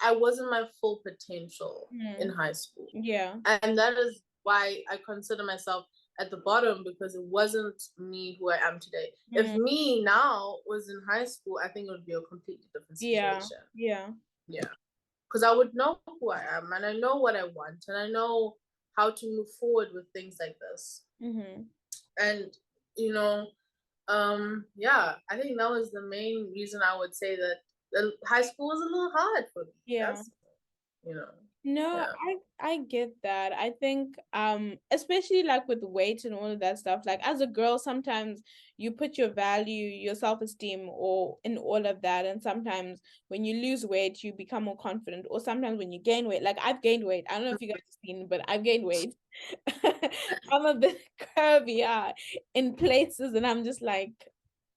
Speaker 2: I wasn't my full potential in
Speaker 1: Mm-hmm.
Speaker 2: high school,
Speaker 1: Yeah.
Speaker 2: and that is why I consider myself at the bottom because it wasn't me who I am today. If
Speaker 1: Mm-hmm.
Speaker 2: me now was in high school, I think it would be a completely different
Speaker 1: Yeah.
Speaker 2: situation.
Speaker 1: Yeah.
Speaker 2: Yeah, because I would know who I am and I know what I want and I know how to move forward with things like this.
Speaker 1: Mm-hmm.
Speaker 2: And you know, yeah, I think that was the main reason I would say that the high school was a little hard for me.
Speaker 1: Yeah.
Speaker 2: That's you know,
Speaker 1: No,
Speaker 2: yeah.
Speaker 1: I get that. I think especially like with weight and all of that stuff, like as a girl sometimes you put your value, your self-esteem or in all of that, and sometimes when you lose weight you become more confident, or sometimes when you gain weight, like I've gained weight. I don't know if you guys have seen, but I've gained weight. I'm a bit curvy, yeah, in places, and I'm just like,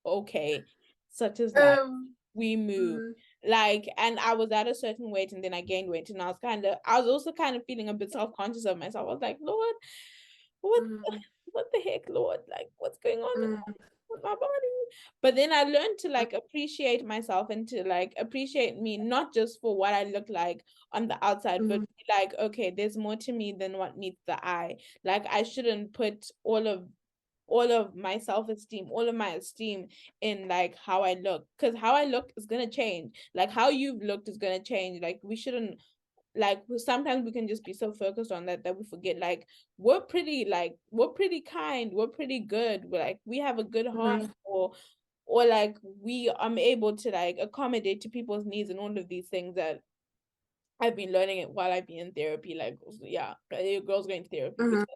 Speaker 1: okay, such as life.
Speaker 2: Um.
Speaker 1: We move.
Speaker 2: Mm-hmm,
Speaker 1: Like, and I was at a certain weight and then I gained weight, and I was also kind of feeling a bit self-conscious of myself. I was like, Lord, what
Speaker 2: mm-hmm,
Speaker 1: what the heck, Lord? Like, what's going on
Speaker 2: mm-hmm,
Speaker 1: with my body? But then I learned to like appreciate myself and to like appreciate me, not just for what I look like on the outside, but
Speaker 2: mm-hmm,
Speaker 1: be like, okay, there's more to me than what meets the eye. Like, I shouldn't put all of my self-esteem, all of my esteem in like how I look, because how I look is gonna change. Like how you've looked is gonna change. Like we shouldn't, like sometimes we can just be so focused on that we forget like we're pretty kind, we're pretty good, we're like we have a good heart,
Speaker 2: mm-hmm,
Speaker 1: or like we are able to like accommodate to people's needs and all of these things that I've been learning it while I've been in therapy. Like, yeah, girls going to therapy
Speaker 2: mm-hmm.
Speaker 1: because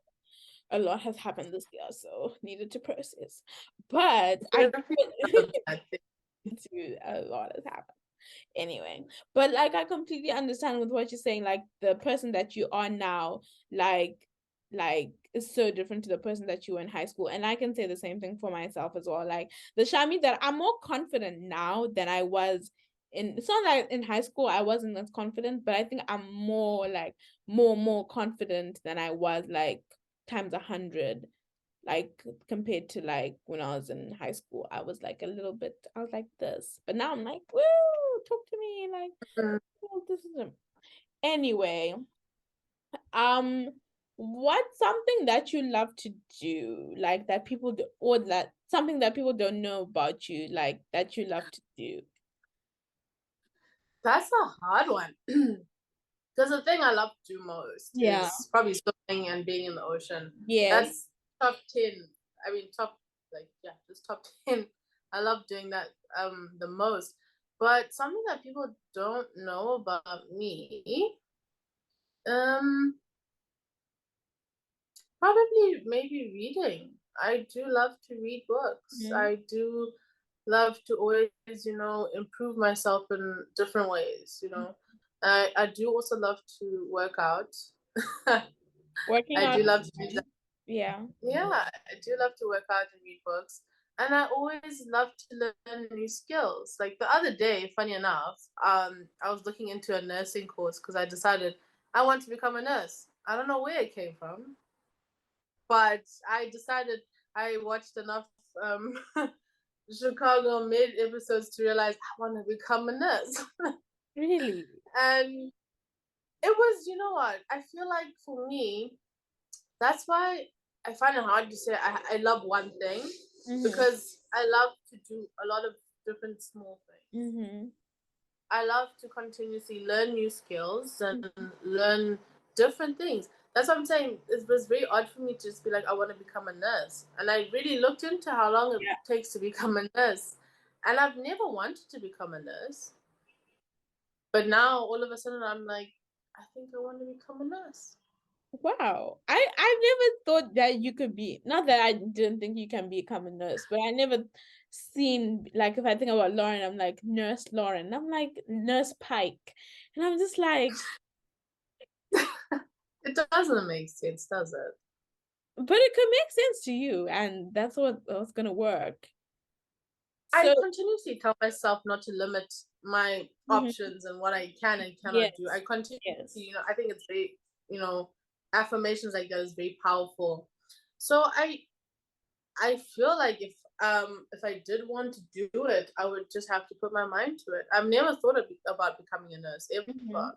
Speaker 1: a lot has happened this year, so needed to process. But I
Speaker 2: Therapy is a bad thing.
Speaker 1: to a lot has happened anyway. But like I completely understand with what you're saying. Like the person that you are now, like is so different to the person that you were in high school. And I can say the same thing for myself as well. Like the Shami that I'm more confident now than I was in. It's not like in high school I wasn't as confident, but I think I'm more like more confident than I was like times 100, like compared to like when I was in high school. I was like a little bit, I was like this, but now I'm like, woo, talk to me, like,
Speaker 2: Mm-hmm.
Speaker 1: oh, this is a... Anyway, um What's something that you love to do, like that people do, or that something that people don't know about you, like that you love to do?
Speaker 2: That's a hard one. Because the thing I love to do most
Speaker 1: Yeah.
Speaker 2: is probably swimming and being in the ocean.
Speaker 1: Yes.
Speaker 2: That's top 10. I mean, top, like, yeah, just top 10. I love doing that the most. But something that people don't know about me, um, probably maybe reading. I do love to read books.
Speaker 1: Mhm.
Speaker 2: I do love to always, improve myself in different ways. I do also love to work out.
Speaker 1: Working
Speaker 2: I
Speaker 1: out
Speaker 2: do
Speaker 1: is
Speaker 2: love to do that.
Speaker 1: fun. Yeah.
Speaker 2: Yeah, I do love to work out and read books. And I always love to learn new skills. Like the other day, funny enough, I was looking into a nursing course because I decided I want to become a nurse. I don't know where it came from, but I decided I watched enough um, Chicago Med episodes to realize I want to become a nurse.
Speaker 1: Really?
Speaker 2: And it was, you know what? I feel like for me, that's why I find it hard to say I love one thing
Speaker 1: Mm-hmm.
Speaker 2: because I love to do a lot of different small things.
Speaker 1: Mm-hmm.
Speaker 2: I love to continuously learn new skills and learn different things. That's what I'm saying. It was very odd for me to just be like, I want to become a nurse. And I really looked into how long it
Speaker 1: Yeah.
Speaker 2: takes to become a nurse. And I've never wanted to become a nurse. But now all of a sudden I'm like, I think I want to become a nurse.
Speaker 1: Wow. I never thought that you could be, not that I didn't think you can become a nurse, but I never seen, like, if I think about Lauren, I'm like Nurse Lauren. I'm like Nurse Pike. And I'm just like,
Speaker 2: It doesn't make sense, does it?
Speaker 1: but it could make sense to you, and that's what's gonna work.
Speaker 2: I
Speaker 1: So,
Speaker 2: continuously tell myself not to limit my
Speaker 1: mhm,
Speaker 2: options and what I can and cannot do. I
Speaker 1: yes,
Speaker 2: continuously,
Speaker 1: yes.
Speaker 2: I think it's very, affirmations like that is very powerful. So I feel like if I did want to do it, I would just have to put my mind to it. I've never thought about becoming a nurse ever
Speaker 1: Mm-hmm.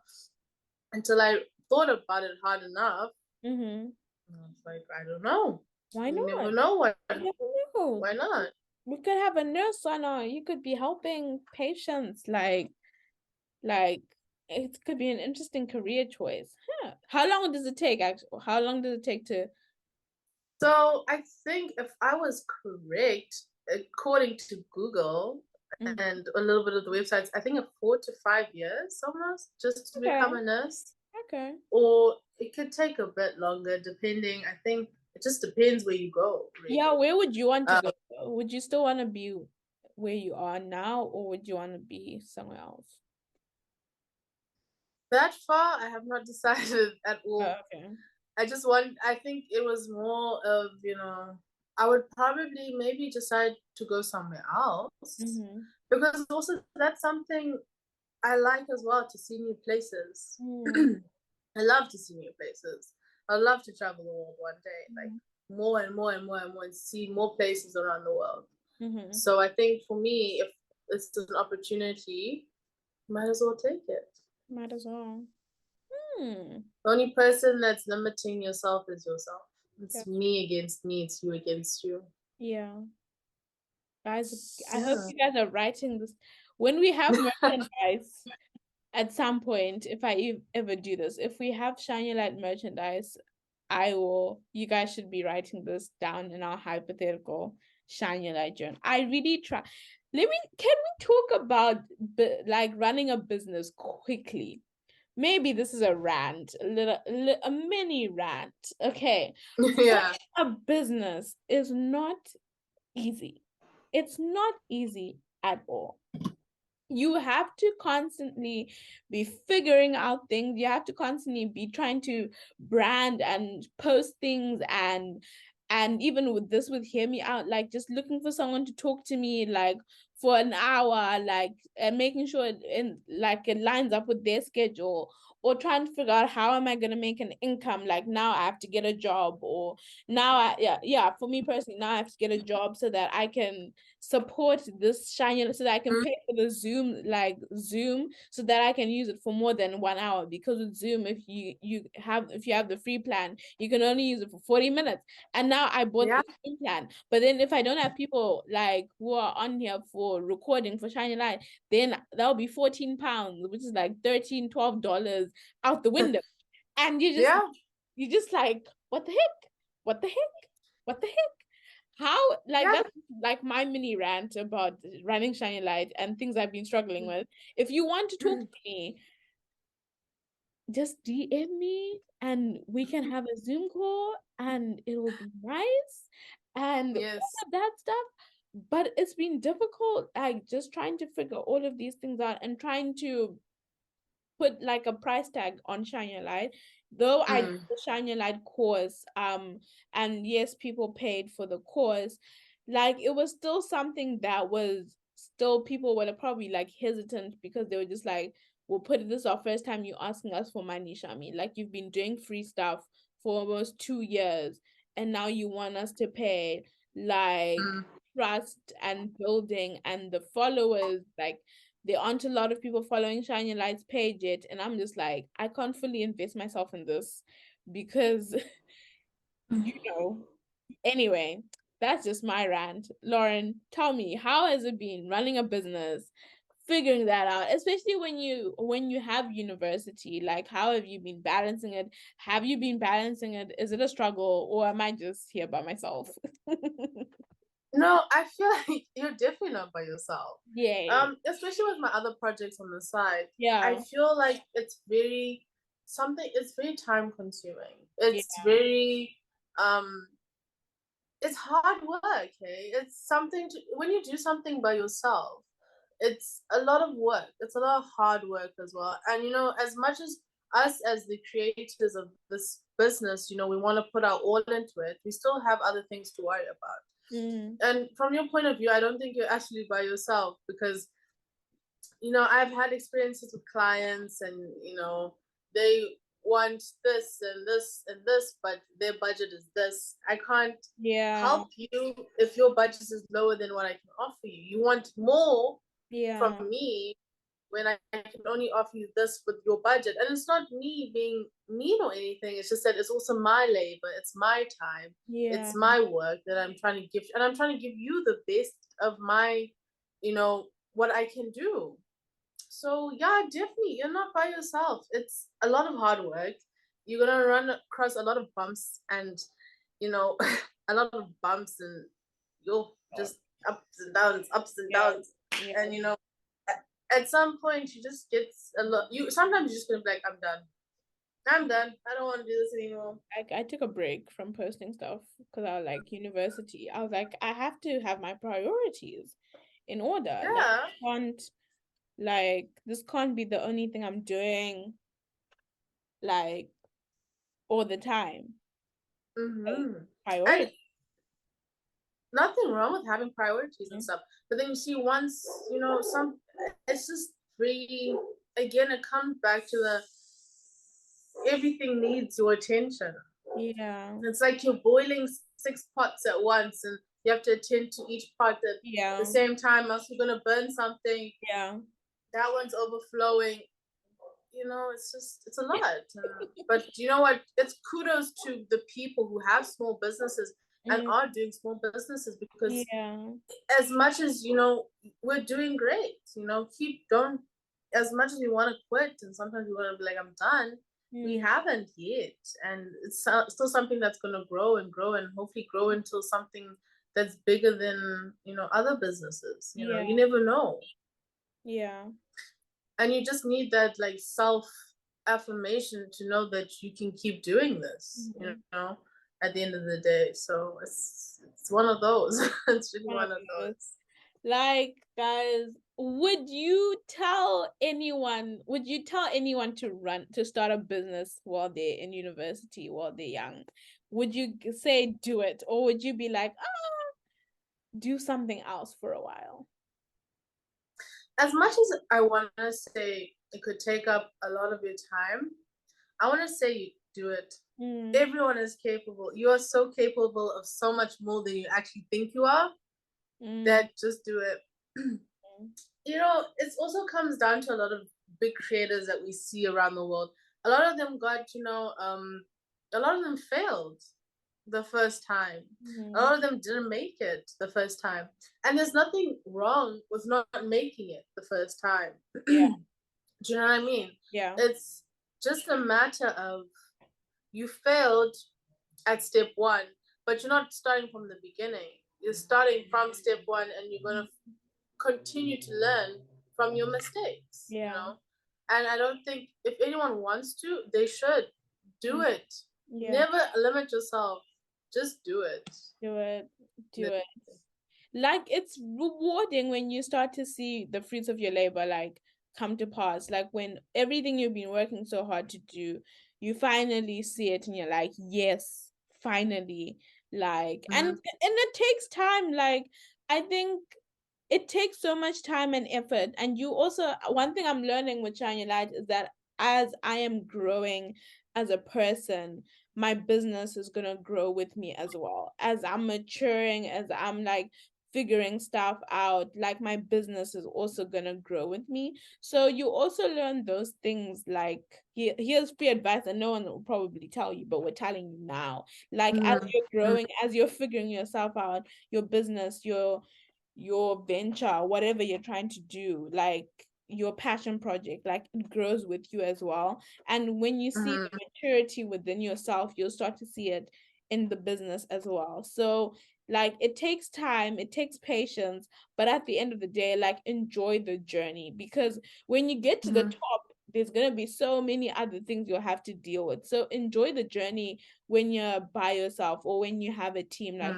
Speaker 2: until I thought about it hard enough.
Speaker 1: Mm-hmm.
Speaker 2: And I was like, I don't know.
Speaker 1: Why
Speaker 2: You never
Speaker 1: not?
Speaker 2: know
Speaker 1: You never know.
Speaker 2: why not?
Speaker 1: We could have a nurse on our, you could be helping patients, like it could be an interesting career choice. Huh. How long does it take actually? How long does it take to
Speaker 2: So I think if I was correct, according to Google
Speaker 1: Mhm.
Speaker 2: and a little bit of the websites, I think 4 to 5 years almost just to become
Speaker 1: Okay.
Speaker 2: a nurse.
Speaker 1: Okay.
Speaker 2: Or it could take a bit longer depending. I think it just depends where you go,
Speaker 1: Yeah,
Speaker 2: really.
Speaker 1: where would you want to
Speaker 2: Uh,
Speaker 1: go though? Would you still want to be where you are now, or would you want to be somewhere else?
Speaker 2: that far, I have not decided at all.
Speaker 1: Okay.
Speaker 2: I think it was more of, I would probably maybe decide to go somewhere else
Speaker 1: Mm-hmm.
Speaker 2: because also that's something I like as well to see new places.
Speaker 1: Mm-hmm.
Speaker 2: I love to see new places. I love to travel the world one day, like more and more and more and more, and see more places around the world.
Speaker 1: Mm-hmm.
Speaker 2: So I think for me, if it's an opportunity, might as well take it.
Speaker 1: Might as well. Hmm.
Speaker 2: The only person that's limiting yourself is yourself. It's
Speaker 1: That's
Speaker 2: me against me. It's you against you.
Speaker 1: yeah. Guys, I hope
Speaker 2: Yeah.
Speaker 1: you guys are writing this. When we have merchandise at some point, if I ever do this, if we have Shine Your Light merchandise, you guys should be writing this down in our hypothetical Shine Your Light journal. I really try. Can we talk about like running a business quickly? Maybe this is a rant, a mini rant. Okay.
Speaker 2: Yeah.
Speaker 1: Running a business is not easy. It's not easy at all. You have to constantly be figuring out things. You have to constantly be trying to brand and post things, and even with this, with Hear Me Out, like just looking for someone to talk to me like for an hour, like, and making sure it lines up with their schedule, or trying to figure out how am I going to make an income. Like now I have to get a job, or now yeah, for me personally, now I have to get a job so that I can support this Shiny so that I can
Speaker 2: Mm,
Speaker 1: pay for the Zoom so that I can use it for more than 1 hour. Because with Zoom, if you have the free plan, you can only use it for 40 minutes. And now I bought
Speaker 2: yeah,
Speaker 1: the Zoom plan. But then if I don't have people like who are on here for recording for Shiny Light, then that'll be £14, which is like $13-12 out the window. And
Speaker 2: yeah,
Speaker 1: you just like, what the heck? What the heck? What the heck? How, like,
Speaker 2: yeah.
Speaker 1: that's like my mini rant about running Shiny Light and things I've been struggling with. If you want to talk to me, just DM me and we can have a Zoom call and it will be nice and all
Speaker 2: Yes.
Speaker 1: of that stuff. But it's been difficult, like just trying to figure all of these things out and trying to put like a price tag on Shine Your Light. Though I did
Speaker 2: Mm,
Speaker 1: the Shine Your Light course, and yes, people paid for the course, like it was still something that was still people were probably like hesitant because they were just like, we'll put it this our first time you asking us for money, Shami. Like you've been doing free stuff for almost 2 years and now you want us to pay like
Speaker 2: mm.
Speaker 1: trust and building and the followers, like there aren't a lot of people following Shine Your Light's page yet. And I'm just like, I can't fully invest myself in this because, you know, anyway, that's just my rant. Lauren, tell me, how has it been running a business, figuring that out, especially when you have university? Like, how have you been balancing it? Have you been balancing it? Is it a struggle or am I just here by myself?
Speaker 2: No, I feel like you're definitely not by yourself.
Speaker 1: Yay.
Speaker 2: Especially with my other projects on the side, I
Speaker 1: Yeah.
Speaker 2: feel like it's very time consuming. It's
Speaker 1: Yeah.
Speaker 2: very um it's hard work, hey. It's something to when you do something by yourself, it's a lot of work. It's a lot of hard work as well. And as much as us as the creators of this business, we want to put our all into it, we still have other things to worry about.
Speaker 1: Mm.
Speaker 2: And from your point of view, I don't think you're actually by yourself because I've had experiences with clients and they want this and this and this, but their budget is this. I can't
Speaker 1: Yeah.
Speaker 2: help you if your budget is lower than what I can offer you. You want more from
Speaker 1: Yeah.
Speaker 2: me when I can only offer you this with your budget. And it's not me being mean or anything. It's just that it's also my labor, it's my time,
Speaker 1: Yeah.
Speaker 2: it's my work that I'm trying to give, and I'm trying to give you the best of my, what I can do. So yeah, definitely, you're not by yourself. It's a lot of hard work. You're gonna run across a lot of bumps and you know a lot of bumps, and you'll just ups and
Speaker 1: Yeah.
Speaker 2: downs,
Speaker 1: Yeah.
Speaker 2: and at some point you just get a lot. You sometimes you just gonna be like, I'm done. I'm done. I don't want to do this anymore.
Speaker 1: I took a break from posting stuff because I was like university. I was like, I have to have my priorities in order. Like,
Speaker 2: Yeah.
Speaker 1: can't like this can't be the only thing I'm doing like all the time. Like,
Speaker 2: Mm-hmm. And
Speaker 1: priority.
Speaker 2: nothing wrong with having priorities and stuff. But then you see, once it's just really, again, it comes back to the everything needs your attention.
Speaker 1: Yeah.
Speaker 2: It's like you're boiling six pots at once, and you have to attend to each pot at the
Speaker 1: Yeah.
Speaker 2: same time, else you're gonna burn something.
Speaker 1: Yeah.
Speaker 2: That one's overflowing. It's a lot. But you know what? It's kudos to the people who have small businesses and
Speaker 1: Mm,
Speaker 2: are doing small businesses because
Speaker 1: yeah.
Speaker 2: as much as we're doing great. Keep don't as much as we want to quit, and sometimes we want to be like, I'm done. We
Speaker 1: Mm,
Speaker 2: haven't yet, and it's still something that's going to grow and grow and hopefully grow into something that's bigger than other businesses.
Speaker 1: yeah.
Speaker 2: You never know,
Speaker 1: Yeah.
Speaker 2: and you just need that like self affirmation to know that you can keep doing this.
Speaker 1: Mhm.
Speaker 2: At the end of the day, so it's one of those. It's really
Speaker 1: One of
Speaker 2: one of
Speaker 1: those.
Speaker 2: those.
Speaker 1: Like, guys, would you tell anyone to start a business while they're in university, while they're young? Would you say do it, or would you be like, do something else for a while?
Speaker 2: As much as I want to say it could take up a lot of your time, I want to say do it.
Speaker 1: Mm,
Speaker 2: Everyone is capable. You are so capable of so much more than you actually think you are. that just do it. You know, it also comes down to a lot of big creators that we see around the world. A lot of them got, a lot of them failed the first time. A lot of them didn't make it the first time. And there's nothing wrong with not making it the first time.
Speaker 1: Yeah.
Speaker 2: Do you know what I mean?
Speaker 1: Yeah.
Speaker 2: It's just a matter of you failed at step one, but you're not starting from the beginning. You're starting from step one and you're going to continue to learn from your mistakes,
Speaker 1: Yeah.
Speaker 2: you know? And I don't think if anyone wants to, they should do it.
Speaker 1: Yeah.
Speaker 2: Never limit yourself. Just do it.
Speaker 1: Do it. Do it. Like, it's rewarding when you start to see the fruits of your labor like come to pass. Like when everything you've been working so hard to do, you finally see it and you're like, yes, finally. Like, and it takes time. Like, I think it takes so much time and effort. And you also, one thing I'm learning with Shine Your Light is that as I am growing as a person, my business is gonna grow with me as well. As I'm maturing, as I'm like figuring stuff out, like my business is also gonna grow with me. So you also learn those things. Like, here's free advice and no one will probably tell you, but we're telling you now. Like, as you're growing, as you're figuring yourself out, your business, your venture, whatever you're trying to do, like your passion project, like it grows with you as well. And when you see the maturity within yourself, you'll start to see it in the business as well. So like it takes time, it takes patience, but at the end of the day, like enjoy the journey, because when you get to the top, there's going to be so many other things you'll have to deal with. So enjoy the journey when you're by yourself or when you have a team. Like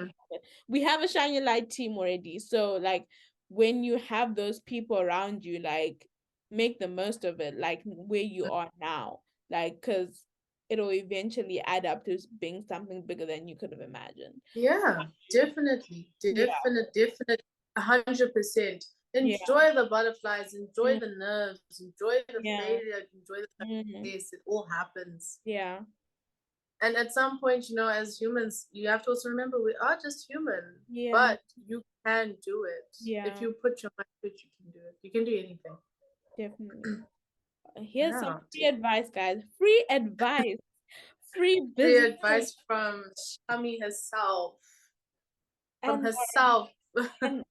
Speaker 1: we have a Shine Your Light team already. So like when you have those people around you, like make the most of it, like where you are now. Like, because it'll eventually add up to being something bigger than you could have imagined.
Speaker 2: Yeah, definitely.
Speaker 1: Yeah.
Speaker 2: Definite 100%.
Speaker 1: Yeah.
Speaker 2: Enjoy the butterflies, enjoy
Speaker 1: Mm,
Speaker 2: the nerves, enjoy the
Speaker 1: yeah.
Speaker 2: failure, enjoy the
Speaker 1: Mm,
Speaker 2: success. It all happens.
Speaker 1: yeah.
Speaker 2: And at some point, as humans, you have to also remember we are just human,
Speaker 1: Yeah.
Speaker 2: but you can do it. If
Speaker 1: Yeah.
Speaker 2: you put your mind to it, you can do it. You can do anything.
Speaker 1: Definitely. Here's some
Speaker 2: Yeah.
Speaker 1: free advice, guys. Free advice. Free
Speaker 2: Free
Speaker 1: business.
Speaker 2: advice from Shami herself. From
Speaker 1: And
Speaker 2: herself.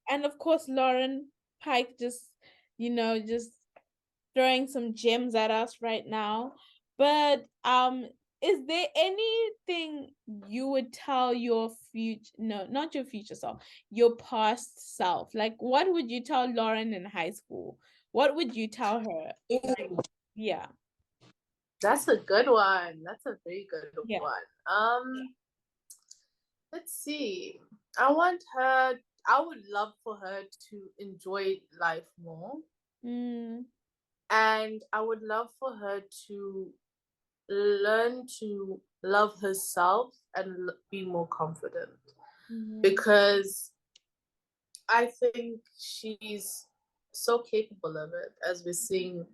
Speaker 1: and of course Lauryn Pike just just throwing some gems at us right now. But is there anything you would tell your future, no, not your future self, your past self? Like what would you tell Lauren in high school? What would you tell her? Like, yeah.
Speaker 2: That's a good one. That's a very good
Speaker 1: Yeah.
Speaker 2: one. Let's see. I want her. I would love for her to enjoy life more,
Speaker 1: Mm,
Speaker 2: and I would love for her to learn to love herself and be more confident,
Speaker 1: mm,
Speaker 2: because I think she's so capable of it, as we're seeing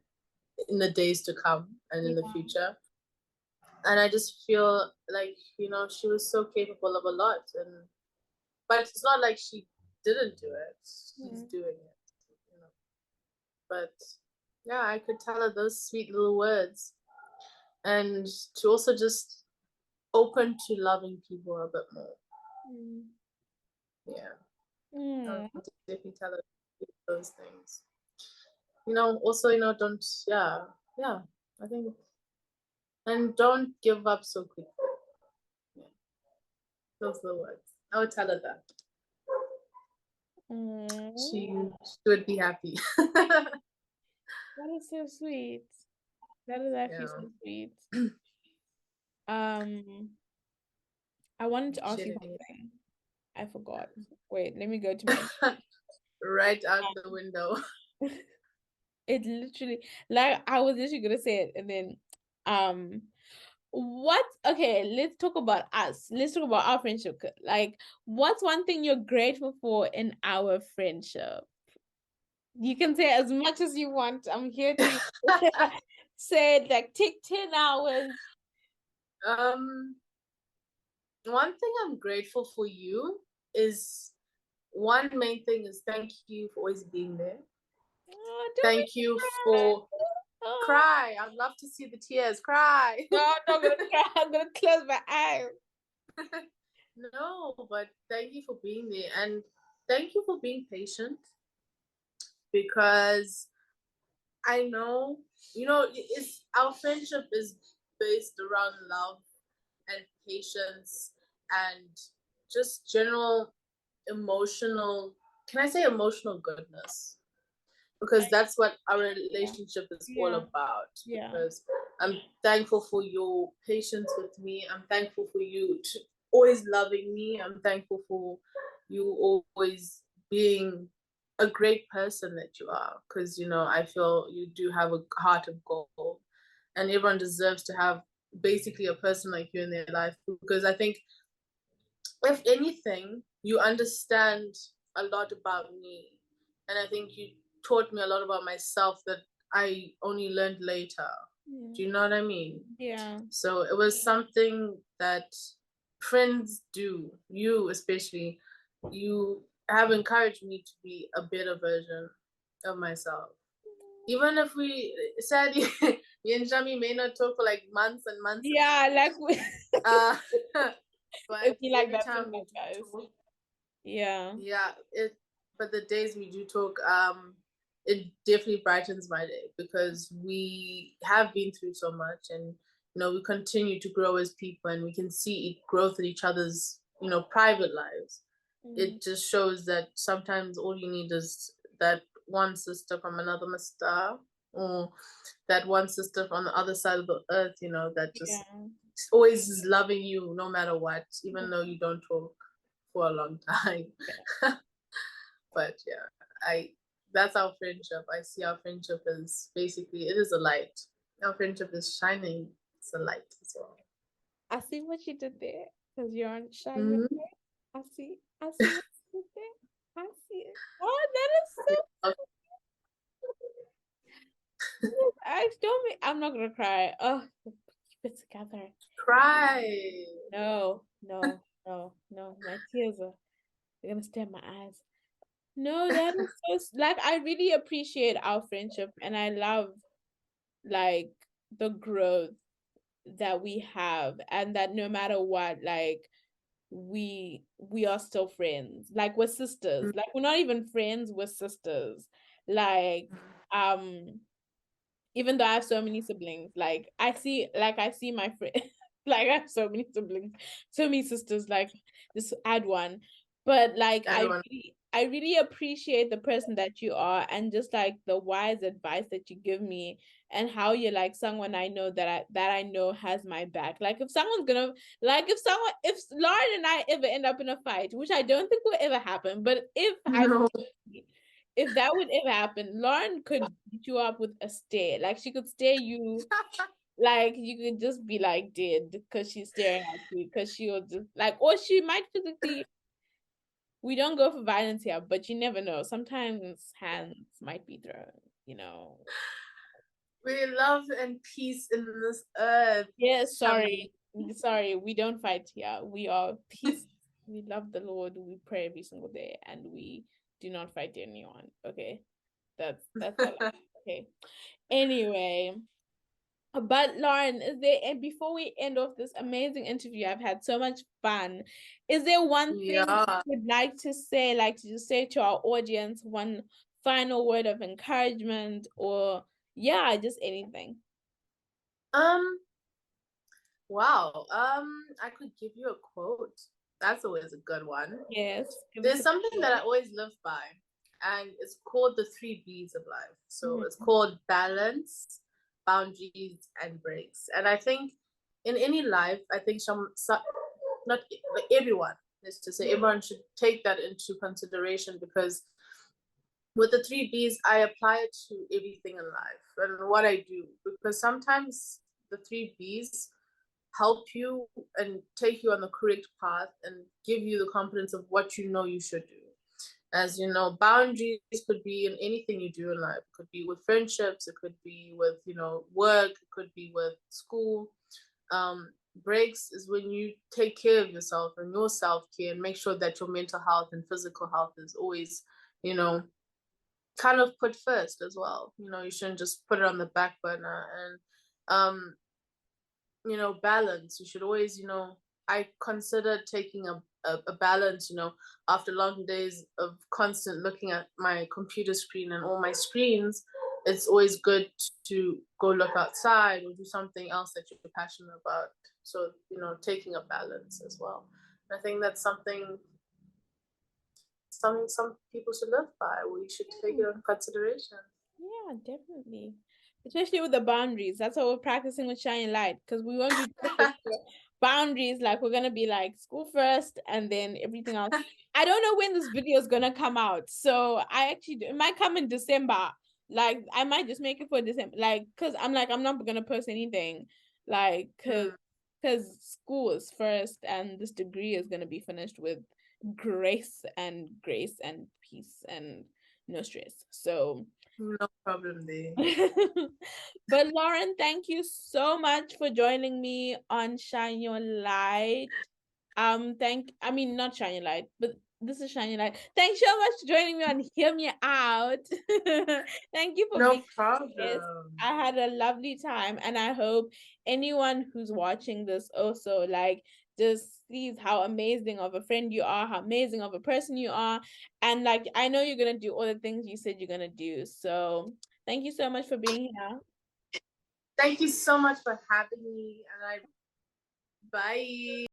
Speaker 2: in the days to come and in the
Speaker 1: yeah.
Speaker 2: future. And I just feel like she was so capable of a lot, but it's not like she didn't do it. She's
Speaker 1: Mm,
Speaker 2: doing it. But yeah, I could tell her those sweet little words, and to also just open to loving people a bit more.
Speaker 1: mm,
Speaker 2: Yeah, I
Speaker 1: mm,
Speaker 2: would definitely tell her those things. Also, don't, yeah, I think, and don't give up so quickly. Yeah, those are the words. I would tell her that.
Speaker 1: mm.
Speaker 2: She would be happy.
Speaker 1: That is so sweet. That is actually so
Speaker 2: Yeah.
Speaker 1: sweet. Um, I wanted to ask you
Speaker 2: Shitting
Speaker 1: something. I forgot. Wait, let me go to my.
Speaker 2: right out the window.
Speaker 1: It literally, like, I was literally gonna say it, and then, um, what? Okay, let's talk about us. Let's talk about our friendship. Like, what's one thing you're grateful for in our friendship? You can say as much as you want. I'm here to say it. Like, take 10 hours.
Speaker 2: um, One thing I'm grateful for you is one main thing is thank you for always being there.
Speaker 1: Oh, don't make
Speaker 2: Thank
Speaker 1: me
Speaker 2: you
Speaker 1: cry.
Speaker 2: for
Speaker 1: Oh.
Speaker 2: cry. I'd love to see the tears. Cry.
Speaker 1: No, I'm not gonna cry. I'm gonna close my eyes.
Speaker 2: No, but thank you for being there, and thank you for being patient, because I know, it's our friendship is based around love and patience and just general emotional, can I say emotional goodness? Because that's what our relationship is all
Speaker 1: Yeah.
Speaker 2: about.
Speaker 1: Yeah.
Speaker 2: Because I'm thankful for your patience with me. I'm thankful for you always loving me. I'm thankful for you always being a great person that you are. Because, I feel you do have a heart of gold. And everyone deserves to have basically a person like you in their life. Because I think, if anything, you understand a lot about me. And I think you taught me a lot about myself that I only learned later.
Speaker 1: Yeah.
Speaker 2: Do you know what I mean?
Speaker 1: Yeah.
Speaker 2: So it was something that friends do, you especially, you have encouraged me to be a better version of myself. Even if sadly, me and Jami may not talk for like months and months and
Speaker 1: Yeah, like
Speaker 2: months.
Speaker 1: it'd
Speaker 2: But
Speaker 1: be like
Speaker 2: every
Speaker 1: that
Speaker 2: time we
Speaker 1: sometimes,
Speaker 2: do
Speaker 1: guys.
Speaker 2: talk,
Speaker 1: Yeah.
Speaker 2: yeah, but the days we do talk, it definitely brightens my day, because we have been through so much, and we continue to grow as people, and we can see growth in each other's private lives.
Speaker 1: Mm.
Speaker 2: It just shows that sometimes all you need is that one sister from another mister, or that one sister from the other side of the earth, that just
Speaker 1: Yeah.
Speaker 2: always is loving you no matter what, even though
Speaker 1: Yeah.
Speaker 2: you don't talk for a long time. But yeah, I that's our friendship. I see our friendship as basically, it is a light. Our friendship is shining. It's a light as well.
Speaker 1: I see what you did there. Because you're on shining.
Speaker 2: Mm-hmm.
Speaker 1: I see. I see what you did there. I see it. Oh, that is so cute. I don't me. I'm not gonna cry. Oh, keep it together.
Speaker 2: Cry.
Speaker 1: No, no, no, no. My tears are they're gonna stay in my eyes. No, that is so like I really appreciate our friendship and I love like the growth that we have and that no matter what, like we are still friends. Like we're sisters. Like we're not even friends, we're sisters. Like um even though I have so many siblings, I see my friend like I have so many siblings, so many sisters, like just add one. But like
Speaker 2: That one.
Speaker 1: I really appreciate the person that you are and just like the wise advice that you give me and how you're like someone I know that I know has my back. Like if someone's gonna like if Lauren and I ever end up in a fight, which I don't think will ever happen, but
Speaker 2: No.
Speaker 1: if that would ever happen, Lauren could beat you up with a stare. Like she could stare you, like you could just be like dead because she's staring at you because she will just like, or she might physically. We don't go for violence here, but you never know. Sometimes hands might be thrown. You know.
Speaker 2: We love and peace in this earth.
Speaker 1: Yeah.
Speaker 2: Chummy.
Speaker 1: Sorry. We don't fight here. We are peace. We love the Lord. We pray every single day, and we do not fight anyone. Okay. That's all. Okay. Anyway, but Lauren, is there and before we end off this amazing interview, I've had so much fun. Is there one thing
Speaker 2: Yeah.
Speaker 1: you'd like to say, like to just say to our audience, one final word of encouragement, or yeah, just anything?
Speaker 2: Um. Wow. I could give you a quote. That's always a good one.
Speaker 1: Yes, give us
Speaker 2: There's
Speaker 1: a
Speaker 2: something that I
Speaker 1: feel.
Speaker 2: always live by, and it's called the 3 B's of life. So it's
Speaker 1: Mm,
Speaker 2: called balance, boundaries, and breaks. And I think in any life, I think not like everyone, is to say everyone should take that into consideration, because with the 3 B's, I apply it to everything in life and what I do, because sometimes the 3 B's help you and take you on the correct path and give you the confidence of what you should do. As you know, boundaries could be in anything you do in life. It could be with friendships, it could be with work, it could be with school. breaks is when you take care of yourself and your self-care and make sure that your mental health and physical health is always, you know, kind of put first as well. You know, you shouldn't just put it on the back burner. And you know, balance. You should always, you know, I consider taking a balance, you know, after long days of constant looking at my computer screen and all my screens, it's always good to go look outside or do something else that you're passionate about. So, you know, taking a balance as well. I think that's something some people should live by. We should take it into consideration.
Speaker 1: Yeah, definitely. Especially with the boundaries. That's what we're practicing with Shining Light because we won't be perfect. Boundaries, like we're gonna be like school first and then everything else. I don't know when this video is gonna come out. So I actually it might come in December. Like I might just make it for December. Like cause I'm not gonna post anything. Like
Speaker 2: Mm,
Speaker 1: cause school is first and this degree is gonna be finished with grace and peace and no stress. So
Speaker 2: no problem there.
Speaker 1: but Lauren, thank you so much for joining me on Shine Your Light. I mean not Shine Your Light, but this is Shine Your Light. Thanks so much for joining me on Hear Me Out. Thank you for
Speaker 2: No
Speaker 1: being this.
Speaker 2: problem.
Speaker 1: I had a lovely time, and I hope anyone who's watching this also like just sees how amazing of a friend you are, how amazing of a person you are, and like I know you're gonna do all the things you said you're gonna do. So thank you so much for being here.
Speaker 2: Thank you so much for having me. And I bye.